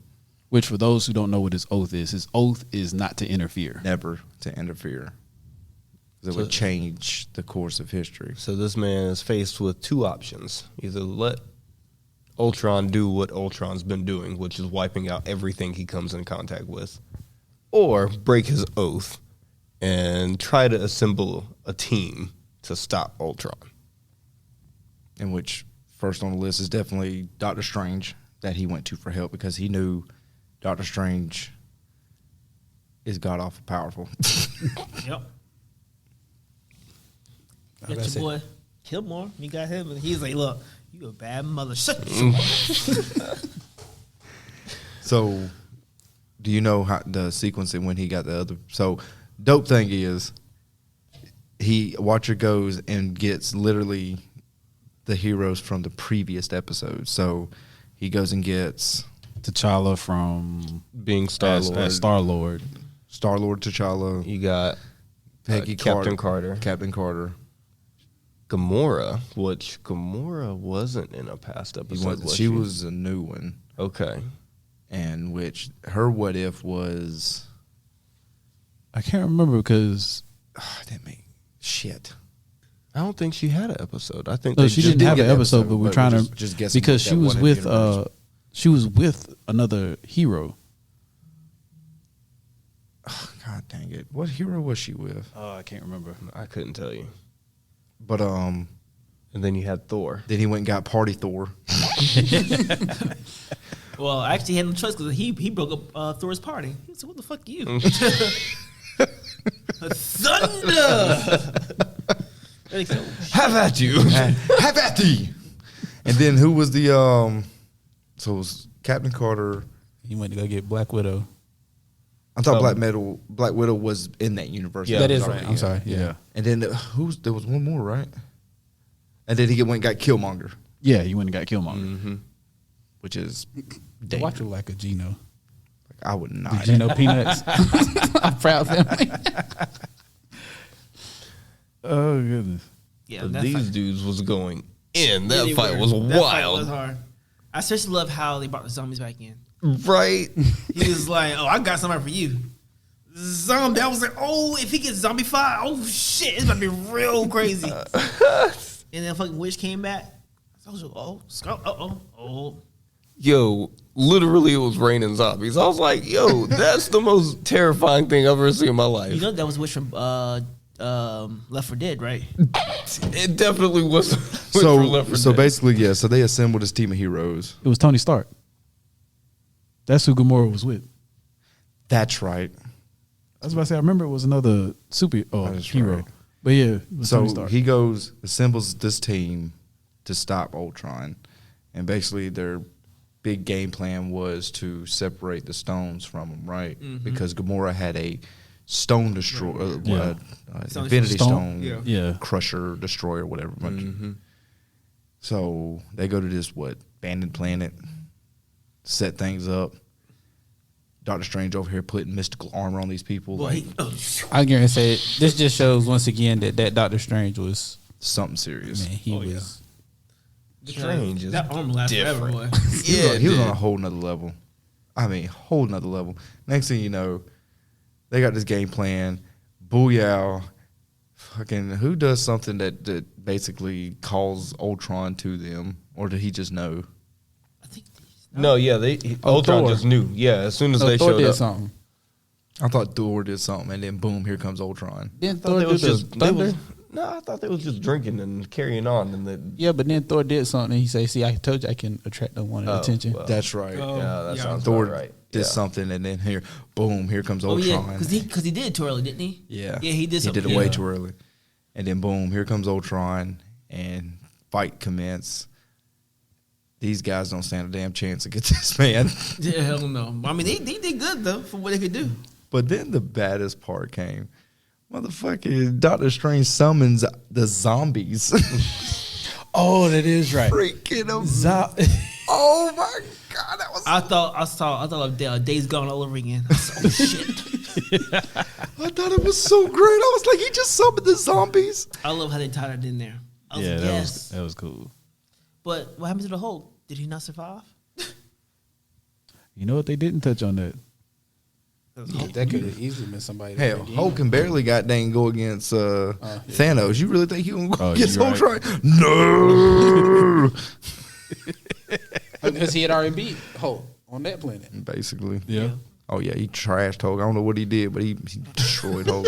Which, for those who don't know what his oath is not to interfere. Never to interfere. 'Cause it would change the course of history. So this man is faced with two options. Either let Ultron do what Ultron's been doing, which is wiping out everything he comes in contact with, or break his oath and try to assemble a team to stop Ultron. In which first on the list is definitely Doctor Strange that he went to for help because he knew Doctor Strange is god awful powerful. Yep. Like I Got said, your boy Killmore. You got him, and he's like, "Look, you a bad mother." Shut your So, do you know how the sequence and when he got the other? So, dope thing is, Watcher goes and gets literally the heroes from the previous episode. So, he goes and gets T'Challa from Being Star-Lord. Star-Lord. Star-Lord, T'Challa, You got Peggy Captain Carter. Captain Carter. Gamora, which Gamora wasn't in a past episode. She was a new one, Okay. and which her what if was I can't remember because that make shit. I don't think she had an episode. I think no, they she just didn't have get an the episode, episode, but we're but trying we're to just guessing because that she was one with universe. she was with another hero. God dang it! What hero was she with? I can't remember. I couldn't tell you. But And then you had Thor. then he went and got Party Thor. Well, I actually had no choice because he broke up Thor's party. He said, "What the fuck, you?" Thunder. Have at you. Have at thee. And then who was the So it was Captain Carter. he went to go get Black Widow. I thought Black Widow was in that universe. Yeah, that is Sorry, right. I'm sorry. Yeah. And then there was one more, right? And then he went and got Killmonger, Yeah, he went and got Killmonger. Mm-hmm. which is The dangerous. Watcher like a Gino. I would The not. Gino Peanuts. I'm proud family. Oh goodness. Yeah, But that these fight- dudes was going in. That really fight were. was That fight wild. was hard. I especially love how they brought the zombies back in. Right? He was like, "Oh, I got somebody for you." Zombie. I was like, "Oh, if he gets zombified, oh shit, it's about to be real crazy." And then fucking witch came back. I was like, "Oh, Scott, oh." Yo, literally it was raining zombies. I was like, yo, that's the most terrifying thing I've ever seen in my life. You know that was witch from Left 4 Dead, right? It definitely was. So basically, yeah. So they assembled this team of heroes. It was Tony Stark. That's who Gamora was with. That's right. I was about to say, I remember it was another That's hero. right. But yeah, it was Tony So Stark. he goes, assembles this team to stop Ultron, and basically their big game plan was to separate the stones from him, right? Because Gamora had a stone destroyer, Yeah. Stone- Infinity Stone- Stone, yeah. Crusher, Destroyer, whatever. So they go to this abandoned planet, set things up. Doctor Strange over here putting mystical armor on these people, Well, like I was going to say, this just shows once again that Doctor Strange was, something serious. man, he was. Strange is that arm lasts forever, different. boy. He was on a whole nother level. I mean, whole nother level. Next thing you know, they got this game plan. Booyah. Fucking who does something that basically calls Ultron to them, or did he just know? I think No, yeah, Ultron Thor. just knew. Yeah, as soon as So they Thor showed did up. something. I thought Thor did something, and then boom, here comes Ultron. Then I thought Thor they did was the just thunder. I thought they was just drinking and carrying on, and then Yeah, but then Thor did something. He say, "See, I told you I can attract unwanted attention." well, That's right. Oh, yeah, that yeah. sounds Thor about right. did Yeah. something, and then here, boom, here comes Oh Ultron. yeah, because he did it too early, didn't he? Yeah. Yeah, he did He something. did it way yeah. too early. And then boom, here comes Ultron and fight commence. These guys don't stand a damn chance against this man. Yeah, hell no. I mean, they did good though for what they could do. But then the baddest part came. Motherfucking Doctor Strange summons the zombies. Oh, that is right. Freaking them. Oh my God, that was I thought of Days Gone all over again. I was, oh shit! I thought it was so great. I was like, he just summoned the zombies. I love how they tied it in there. I was Yeah, like, that yes. was cool. But what happened to the Hulk? Did he not survive? You know what? They didn't touch on that. That could have easily been somebody. Hell, Hulk can barely goddamn go against Thanos. You really think he gonna go Oh, against you're Ultron? No. because he had already beat Hulk on that planet. Basically. Yeah. Oh yeah, he trashed Hulk. I don't know what he did, but he destroyed Hulk.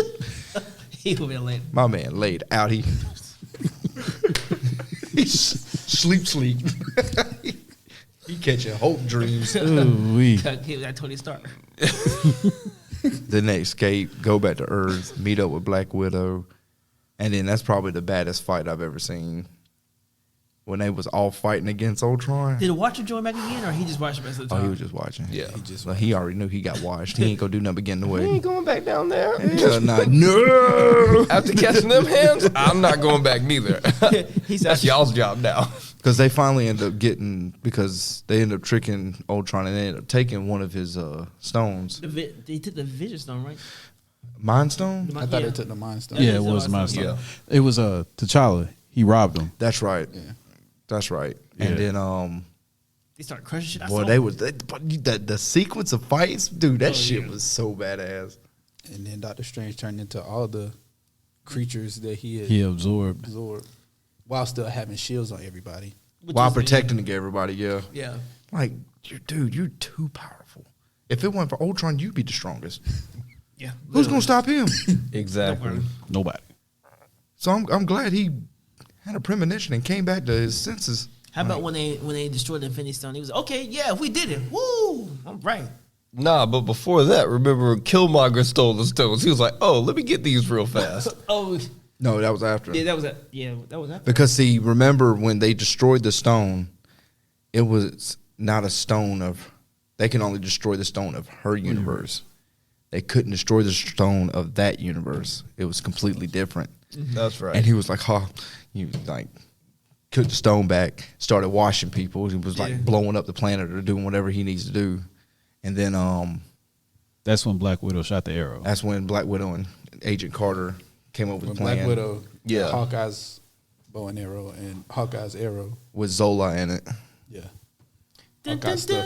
He will be late. My man laid out. He sleep. He catching Hulk dreams. Ooh, we. He was at Tony Stark. Then they escape, go back to Earth, meet up with Black Widow, and then that's probably the baddest fight I've ever seen. When they was all fighting against Ultron. Did Watcher join back again, or he just watched the rest of the Oh, time? he was just watching. Yeah. He already knew he got washed. He ain't gonna do nothing but get in the He way. ain't going back down there. Hell nah. No. After catching them hands, I'm not going back neither. He said, That's y'all's job now. Because they finally end up getting, because they end up tricking Ultron and they end up taking one of his stones. They took the Vision Stone, right? Mind Stone? I thought they took the Mind Stone. Yeah, is it what was I my thought. stuff. It was T'Challa. He robbed him. That's right. Yeah. That's right. Yeah. And then They started crushing shit. I boy, saw they it. was the sequence of fights, dude. That Oh, shit yeah. was so badass. And then Doctor Strange turned into all the creatures that he had He absorbed. absorbed while still having shields on everybody. Which While was- protecting everybody, yeah. Yeah. Like, dude, you're too powerful. If it weren't for Ultron, you'd be the strongest. Yeah. Who's gonna stop him? Exactly. Nobody. So I'm glad he had a premonition and came back to his senses. How about when they destroyed the Infinity Stone? He was okay. Yeah, we did it. Woo! All right. Nah, but before that, remember Killmonger stole the stones. He was like, "Oh, let me get these real fast." Oh, No, that was after. yeah, that was it. Yeah, that was that. Because see, remember when they destroyed the stone, it was not a stone of. They can only destroy the stone of her universe. They couldn't destroy the stone of that universe. It was completely different. That's right. And he was like, "Huh," you like took the stone back, started washing people. He was like Yeah. blowing up the planet or doing whatever he needs to do. And then That's when Black Widow shot the arrow. that's when Black Widow and Agent Carter came up with When a plan Black Widow, Yeah. Hawkeye's bow and arrow and Hawkeye's arrow. with Zola in it. Yeah. Hawkeye stuff.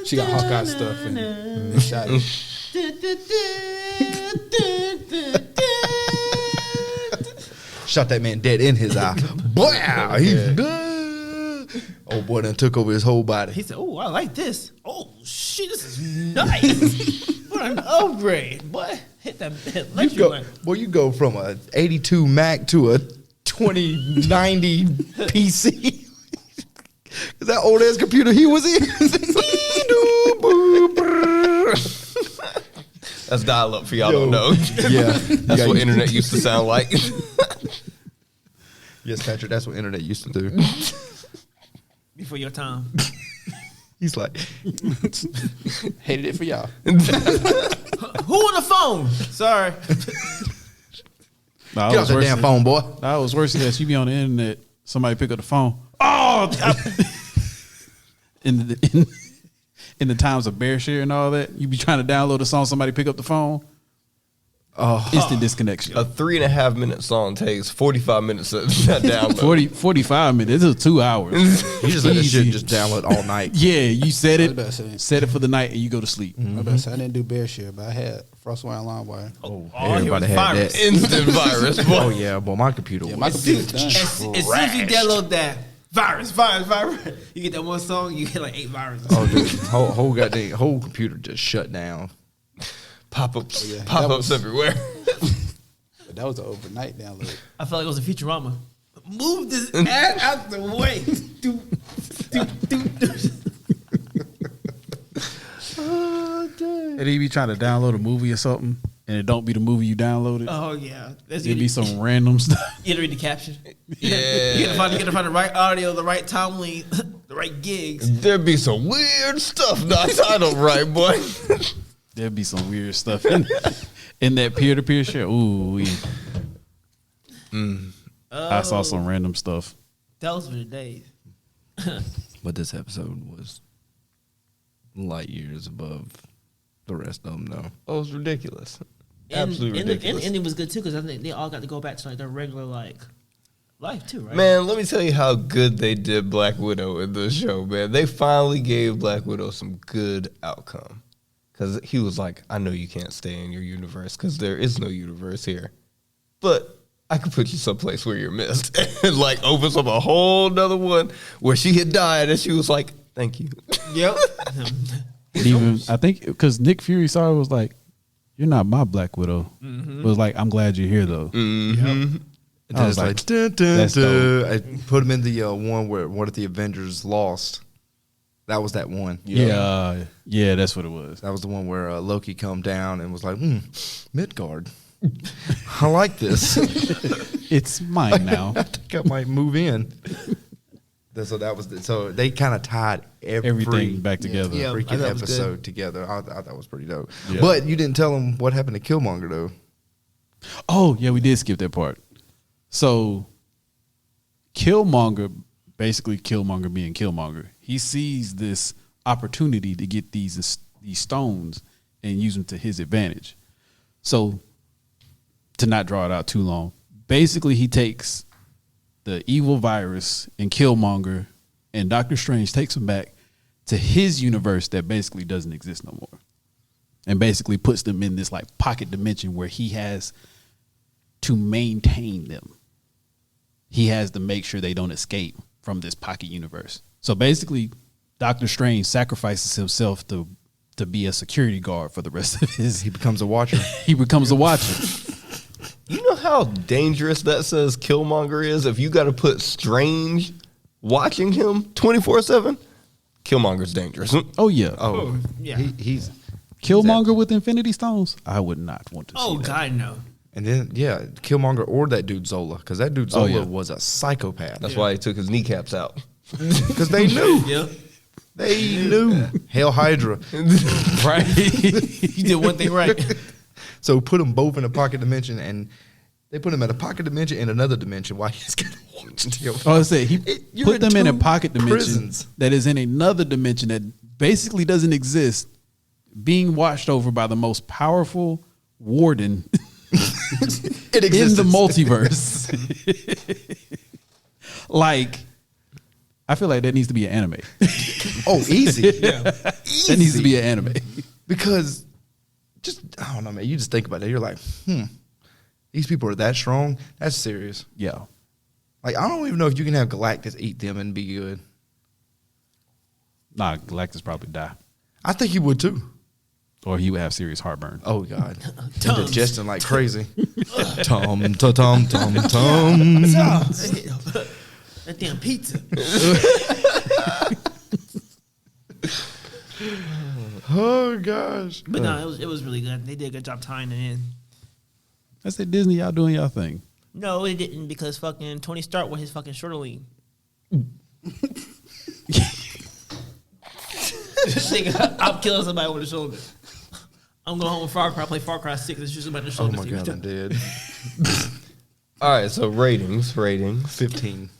She got Hawkeye stuff and shot it. Shot that man dead in his eye. Wow, he's done. Oh boy, done took over his whole body. He said, "Oh, I like this. Oh shit, this is nice. What an upgrade, boy! Hit that You electric go, line." boy, you go from a 82 Mac to a 2090 PC. That old ass computer he was in. That's dial up for y'all don't know. Yeah, That's what internet used to sound like. Yes, Patrick, that's what internet used to do. Before your time. He's like, Hated it for y'all. Who on the phone? Sorry. Nah, get off that damn phone, boy. Nah, it was worse than that. You be on the internet, somebody pick up the phone. Oh, in the times of bear share and all that, you be trying to download a song, somebody pick up the phone. Instant disconnection. A 3.5 minute song takes 45 minutes to download. 45 minutes. This is 2 hours. You just let that shit Easy. just download all night. Yeah, you set I was about to say. it, set it for the night, and you go to sleep. I was about to say, I didn't do bear share, but I had frostwire and LimeWire. Oh, all everybody here was had virus. that. Instant virus. Boy. Oh yeah, but my computer Yeah, my was. computer's done. As soon as you download that virus, you get that one song, you get like 8 viruses. Oh, dude, whole computer just shut down. Pop-ups. Yeah, that Pop-ups was- everywhere. But that was an overnight download. I felt like it was a Futurama. Move this ass out the way. Do. And he be trying to download a movie or something, and it don't be the movie you downloaded. Oh yeah, that's It'd be some random stuff. You gotta read the caption. Yeah. You gotta find the right audio, the right timely, the right gigs. There'd be some weird stuff not titled right, boy. There'd be some weird stuff in that peer-to-peer share. Ooh, I saw some random stuff. Those were the days. But this episode was light years above the rest of them, though. Oh, it's ridiculous. And, Absolutely and ridiculous. the ending was good too because I think they all got to go back to like their regular like life too, right? Man, let me tell you how good they did Black Widow in this show, man. They finally gave Black Widow some good outcome. Because he was like, I know you can't stay in your universe because there is no universe here. But I could put you someplace where you're missed. And like opens up a whole nother one where she had died and she was like, thank you. Yep. Even I think because Nick Fury saw it was like, "You're not my Black Widow." Mm-hmm. It was like, "I'm glad you're here though." And I then was it's like, like, dun, dun, that's dun. I put him in the one where what if the Avengers lost? That was that one. Yeah, yeah, that's what it was. That was the one where Loki come down and was like, Midgard. I like this. It's mine now. I think I might move in. So that was so they kind of tied Everything back together. Yeah. I freaking thought it was episode together. I thought that was pretty dope. Yeah. But you didn't tell them what happened to Killmonger though. Oh, yeah, we did skip that part. So Killmonger, basically Killmonger being Killmonger, he sees this opportunity to get these stones and use them to his advantage. So to not draw it out too long, basically he takes the evil virus and Killmonger, and Doctor Strange takes him back to his universe that basically doesn't exist no more. And basically puts them in this like pocket dimension where he has to maintain them. He has to make sure they don't escape from this pocket universe. So basically, Doctor Strange sacrifices himself to be a security guard for the rest of his. He becomes a watcher. He becomes a watcher. You know how dangerous that says Killmonger is if you got to put Strange watching him 24/7? Killmonger's dangerous. Oh yeah. Oh, yeah. He's Killmonger with Infinity Stones? I would not want to see Oh that. God, no. and then Killmonger or that dude Zola because that dude Oh, Zola yeah. was a psychopath. That's why he took his kneecaps out. Because they knew. Yep. They knew. Hail Hydra. Right? You did one thing right. So put them both in a pocket dimension, and they put him at a pocket dimension and another dimension. Why he's gonna watch him? Oh, I said he You're put them in a two pocket dimension prisons. that is in another dimension that basically doesn't exist, being watched over by the most powerful warden It in exists the multiverse. Like, I feel like that needs to be an anime. Oh, easy. That needs to be an anime. Because just I don't know, man. You just think about it. You're like, these people are that strong. That's serious. Yeah. Like I don't even know if you can have Galactus eat them and be good. Nah, Galactus probably die. I think he would too. Or he would have serious heartburn. Oh God, Tums. digesting like crazy. Tom, tom, tom, tom, tom. That damn pizza. Oh gosh. But no, it was really good. They did a good job tying it in. I said, Disney, y'all doing y'all thing. No, it didn't because fucking Tony Stark with his fucking shoulder lean. Nigga, I'm killing somebody with a shoulder. I'm going home with Far Cry, play Far Cry 6 and shoot somebody in the Oh shoulder. my God, I'm dead. All right, so ratings. 15.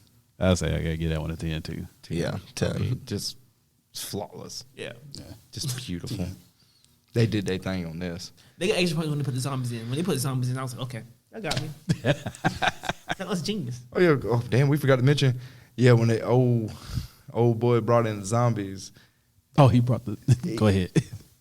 I say I gotta get that one at the end too. Yeah, 10. Just flawless. Yeah. Just beautiful. They did their thing on this. They got extra points when they put the zombies in. When they put the zombies in, I was like, okay, that got me. That was genius. Oh yeah. Oh damn, we forgot to mention. Yeah, when they old boy brought in the zombies. Oh, he brought the. Go ahead.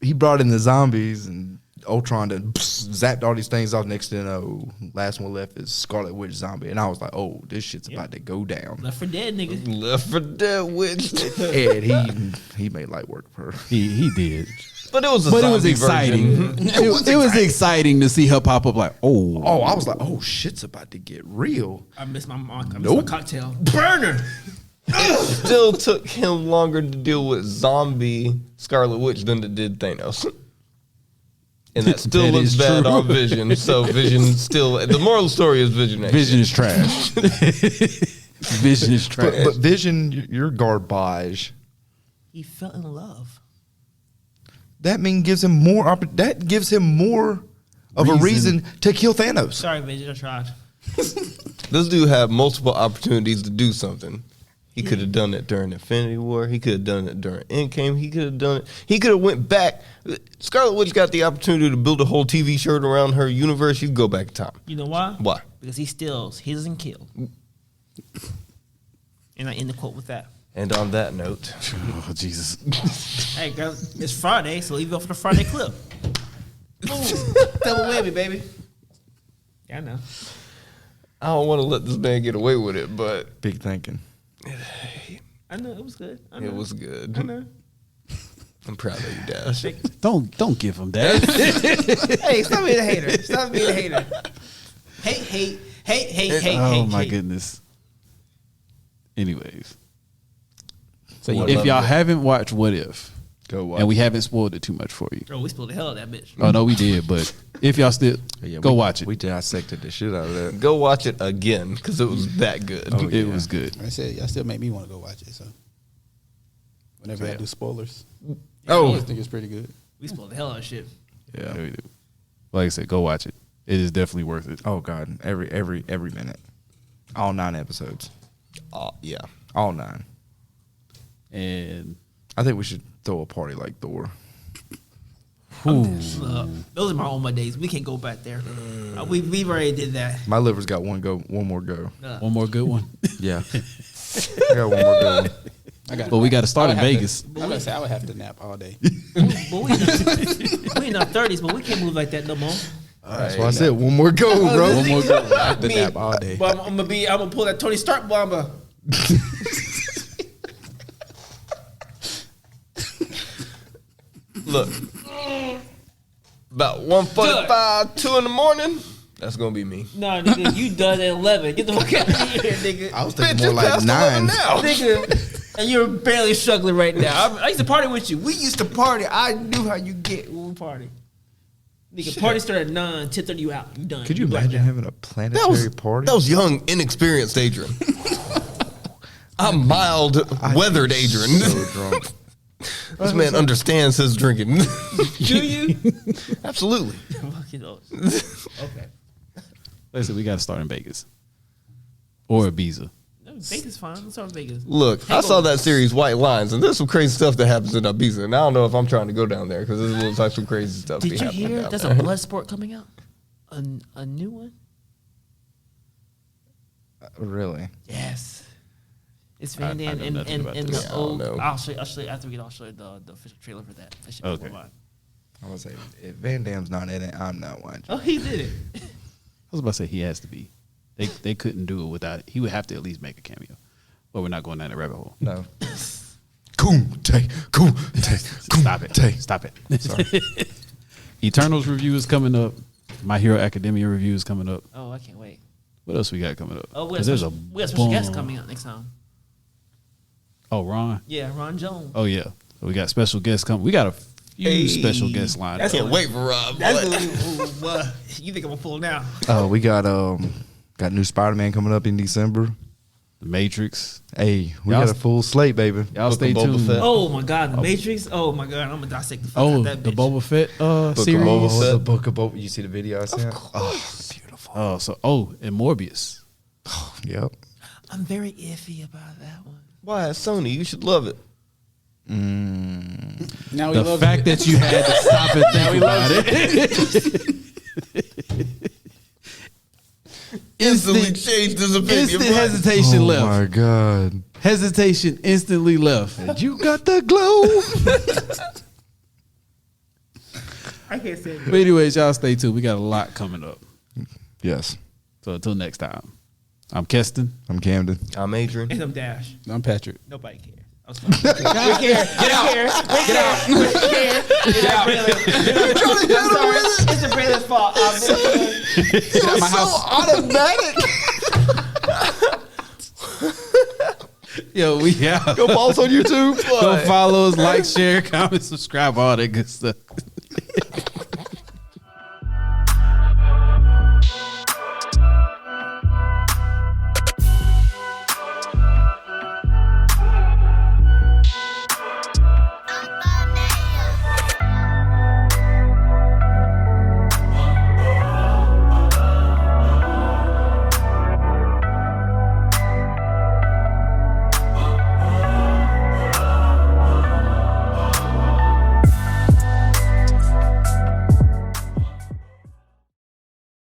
He brought in the zombies and Ultron done zapped all these things off. Next thing you know, last one left is Scarlet Witch zombie, and I was like, "Oh, this shit's about to go down." Left for Dead, nigga. Left for Dead Witch. And he made light work of her. He did. But it was a But it was zombie exciting. version. It was exciting to see her pop up like, oh. Oh, I was like, "Oh, shit's about to get real." I missed my my Nope. cocktail. Burner. It still took him longer to deal with zombie Scarlet Witch than it did Thanos. And that still That looks is bad true. on Vision. So Vision still. The moral of the story is Vision. ain't Vision shit. is trash. Vision is trash. But Vision, you're garbage. He fell in love. That gives him more. That gives him more of a reason to kill Thanos. Sorry, Vision, I tried. This dude had multiple opportunities to do something. He could have done it during Infinity War. He could have done it during Endgame. He could have done it. He could have went back. Scarlet Witch got the opportunity to build a whole TV show around her universe. You go back in time. You know why? Why? Because he steals. He doesn't kill. And I end the quote with that. And on that note, Oh, Jesus. Hey, girl, it's Friday, so leave it up for the Friday clip. Boom. Double whammy, baby. Yeah, I know. I don't want to let this man get away with it, but Big thinking. I know, it was good. I know. it was good. I know. I'm proud of you, Dash. Don't give him that. Hey, stop being a hater. Stop being a hater. Hate. Oh my goodness. Anyways, So What if love y'all it. haven't watched What If, Go watch. and we haven't spoiled it too much for you. Bro, we spilled the hell out of that bitch. Oh no, we did. But if y'all still go watch it, We dissected the shit out of that. Go watch it again because it was that good. Oh, it yeah. was good. I said, y'all still make me want to go watch it. So whenever I do spoilers, I Oh, always think it's pretty good. We spilled the hell out of shit. Yeah, we do. Like I said, go watch it. It is definitely worth it. oh God! Every minute, all 9 episodes, Yeah. all 9. And I think we should throw a party like Thor. Those are my Oma days. We can't go back there. We already did that. My liver's got one more go. one more good one. Yeah, I got one more go. But we got to start in Vegas. I was gonna say I would have to nap all day. But we in our 30s, but we can't move like that no more. That's why I said one more go, bro. One more good one. I have to nap all day. But I'm gonna pull that Tony Stark bomber. Look, about 1:45, 2 in the morning. That's gonna be me. Nah, nigga, you done at 11. Get the fuck out of here, nigga. I was Bitch, thinking more it's like past 11 9. now. Nigga, and you're barely struggling right now. I used to party with you. We used to party. I knew how you get when we party. Nigga, party started at 9, 10:30, you out. You done. Could you blacked imagine out. having a planetary party? That was young, inexperienced Adrian. I'm mild, weathered Adrian. So drunk. This man understands his drinking. Do you? Absolutely. Fucking knows. Okay. Like I said, we got to start in Vegas or Ibiza. No, Vegas fine. Let's start with Vegas. Look, I saw that series White Lines, and there's some crazy stuff that happens in Ibiza, and I don't know if I'm trying to go down there because there's little types of crazy stuff. Did be you happening hear down there's there. a blood sport coming out? A new one? Really? Yes. It's I Van Damme know and nothing about and this. the Yeah, I don't old. know. I'll show you after we get. I'll show you the official trailer for that. That shit blew Okay. my mind. I was say if Van Damme's not in it, I'm not watching. Oh, he did it. I was about to say he has to be. They couldn't do it without. He would have to at least make a cameo. But we're not going down the rabbit hole. No. Stop it. Stop it. Sorry. Eternals review is coming up. My Hero Academia review is coming up. Oh, I can't wait. What else we got coming up? Oh, we 'Cause got there's special guests bunch. coming out next time. Oh, Ron. Yeah, Ron Jones. Oh yeah. So we got special guests coming. We got a few special guests lined I up. can't wait for Rob. That's boy. you think I'm gonna pull now? We got new Spider-Man coming up in December. The Matrix. Hey, we Y'all got a full slate, baby. Y'all Book stay of Boba tuned. Fett. Oh my God, the Matrix. Oh my God, I'm gonna dissect the fuck out Oh, of that the bitch. Boba Fett of series. Boba Oh, Fett. the book of Boba. You see the video I sent? Oh, beautiful. And Morbius. Yep. I'm very iffy about that one. Why, Sony? You should love it. Now we The love fact that you had to stop and think about it. Instantly changed his opinion. Instant bro. hesitation left. Oh my god. Hesitation instantly left. You got the glow. I can't say But anyways, y'all stay tuned. We got a lot coming up. Yes. So until next time, I'm Keston. I'm Camden. I'm Adrian. And I'm Dash. I'm Patrick. Nobody cares. I was fucking. We care. Get out. Get out. Get out. It's the brother's fault. Get out my house. Yo, we out. Go follow us on YouTube. Go follow us, like, share, comment, subscribe, all that good stuff.